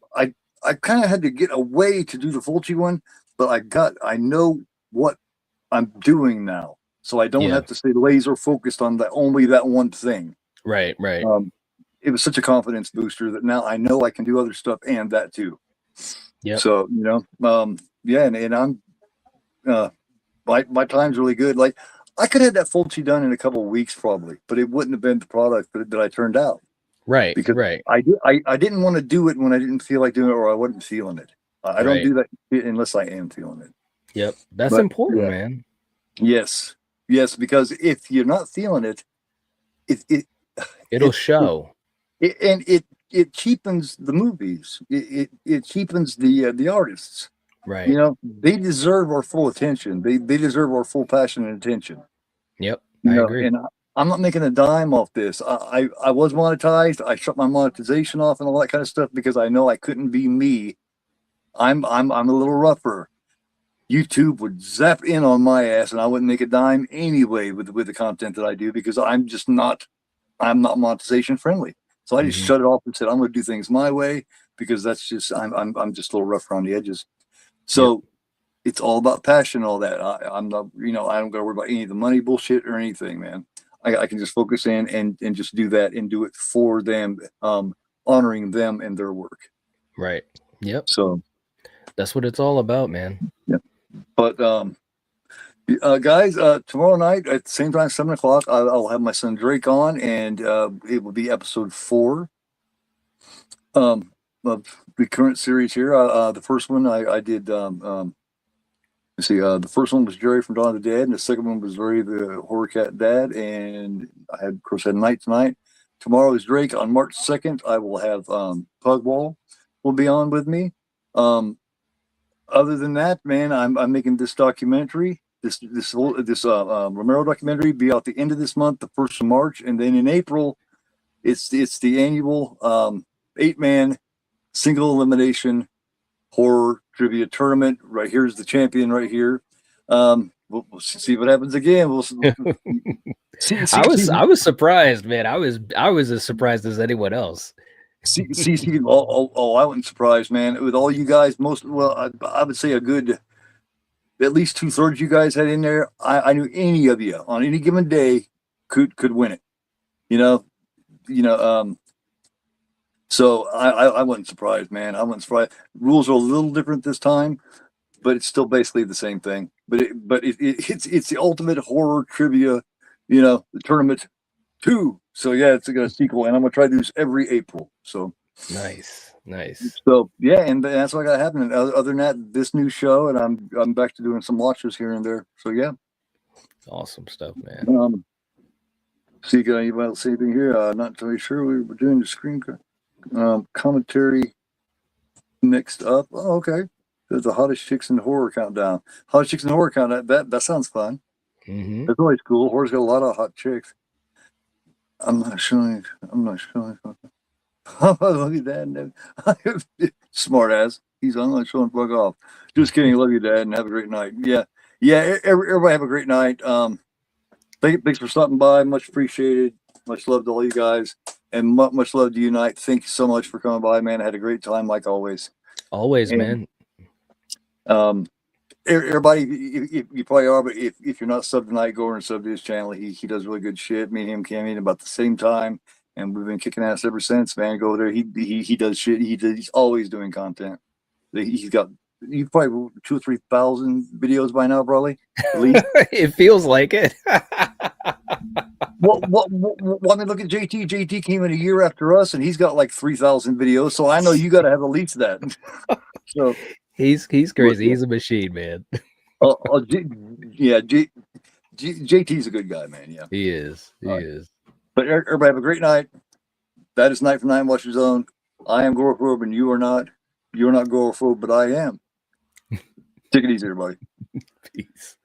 kind of had to get away to do the Fulci one, but I know what I'm doing now, so I don't have to stay laser focused on only that one thing. Right. It was such a confidence booster that now I know I can do other stuff and that too. Yeah. So and I'm. My time's really good. Like I could have that Fulci done in a couple of weeks probably, but it wouldn't have been the product that I turned out. Right. Because I didn't want to do it when I didn't feel like doing it or I wasn't feeling it. I don't do that unless I am feeling it. Yep. That's important, man. Yes. Because if you're not feeling it, it'll show. It cheapens the movies. It cheapens the artists. Right. They deserve our full attention. They deserve our full passion and attention. Yep. I agree. And I'm not making a dime off this. I was monetized. I shut my monetization off and all that kind of stuff because I know I couldn't be me. I'm a little rougher. YouTube would zap in on my ass and I wouldn't make a dime anyway with the content that I do because I'm not monetization friendly. So I just shut it off and said I'm going to do things my way because that's just I'm just a little rough around the edges. So it's all about passion, all that. I'm not, I don't got to worry about any of the money bullshit or anything, man. I can just focus in and just do that and do it for them, honoring them and their work. Right. Yep. So that's what it's all about, man. Yeah. But guys, tomorrow night at the same time, 7:00, I'll have my son Drake on, and it will be episode 4. Of the current series here. The first one I did. The first one was Jerry from Dawn of the Dead, and the second one was Larry the Horror Cat Dad, and I had, of course, had Night tonight. Tomorrow is Drake. On March 2nd, I will have Pugwall will be on with me. Other than that, man, I'm making this documentary. This Romero documentary be out the end of this month, the 1st of March, and then in April, it's the annual 8-man single elimination horror trivia tournament. Right here's the champion right here. We'll see what happens again. We'll see. I was surprised, man. I was as surprised as anyone else. I wasn't surprised, man. With all you guys, I would say a good at least 2/3 you guys had in there. I knew any of you on any given day could win it. So I wasn't surprised, man. I wasn't surprised. Rules are a little different this time, but it's still basically the same thing. But it's the ultimate horror trivia, the tournament 2. So yeah, it's got a sequel, and I'm gonna try to do this every April. So nice. Nice. So yeah, and that's what got happening. Other than that, this new show, and I'm back to doing some watches here and there. So yeah, Awesome stuff, man. See, got anybody else say anything here? Not totally sure. We were doing the screen commentary next up. Oh, okay. There's the hottest chicks in the horror countdown. Hottest chicks in the horror countdown. That sounds fun. Mm-hmm. That's always cool. Horror's got a lot of hot chicks. I'm not showing. Look at that. Smart ass. I'm not showing fuck off. Just kidding. Love you, Dad, and have a great night. Yeah. Everybody have a great night. Thanks for stopping by. Much appreciated. Much love to all you guys, and much love to Unite. Thank you so much for coming by, man. I had a great time, like always. Always, And, man. Everybody, if you probably are, but if you're not subbed tonight, go over and sub to his channel. He does really good shit. Me and him came in about the same time, and we've been kicking ass ever since. Man, go there. He does shit. He's always doing content. He's got probably 2,000 or 3,000 videos by now, probably at least. It feels like it. Well, I mean, look at JT. JT came in a year after us, and he's got like 3,000 videos. So I know you got to have at least that. So he's crazy. He's a machine, man. JT's a good guy, man. Yeah, He is. He is. But everybody have a great night. That is Night from Nightwatch Zone. I am Gorophobe, and you are not. You're not Gorophobe, but I am. Take it easy, everybody. Peace.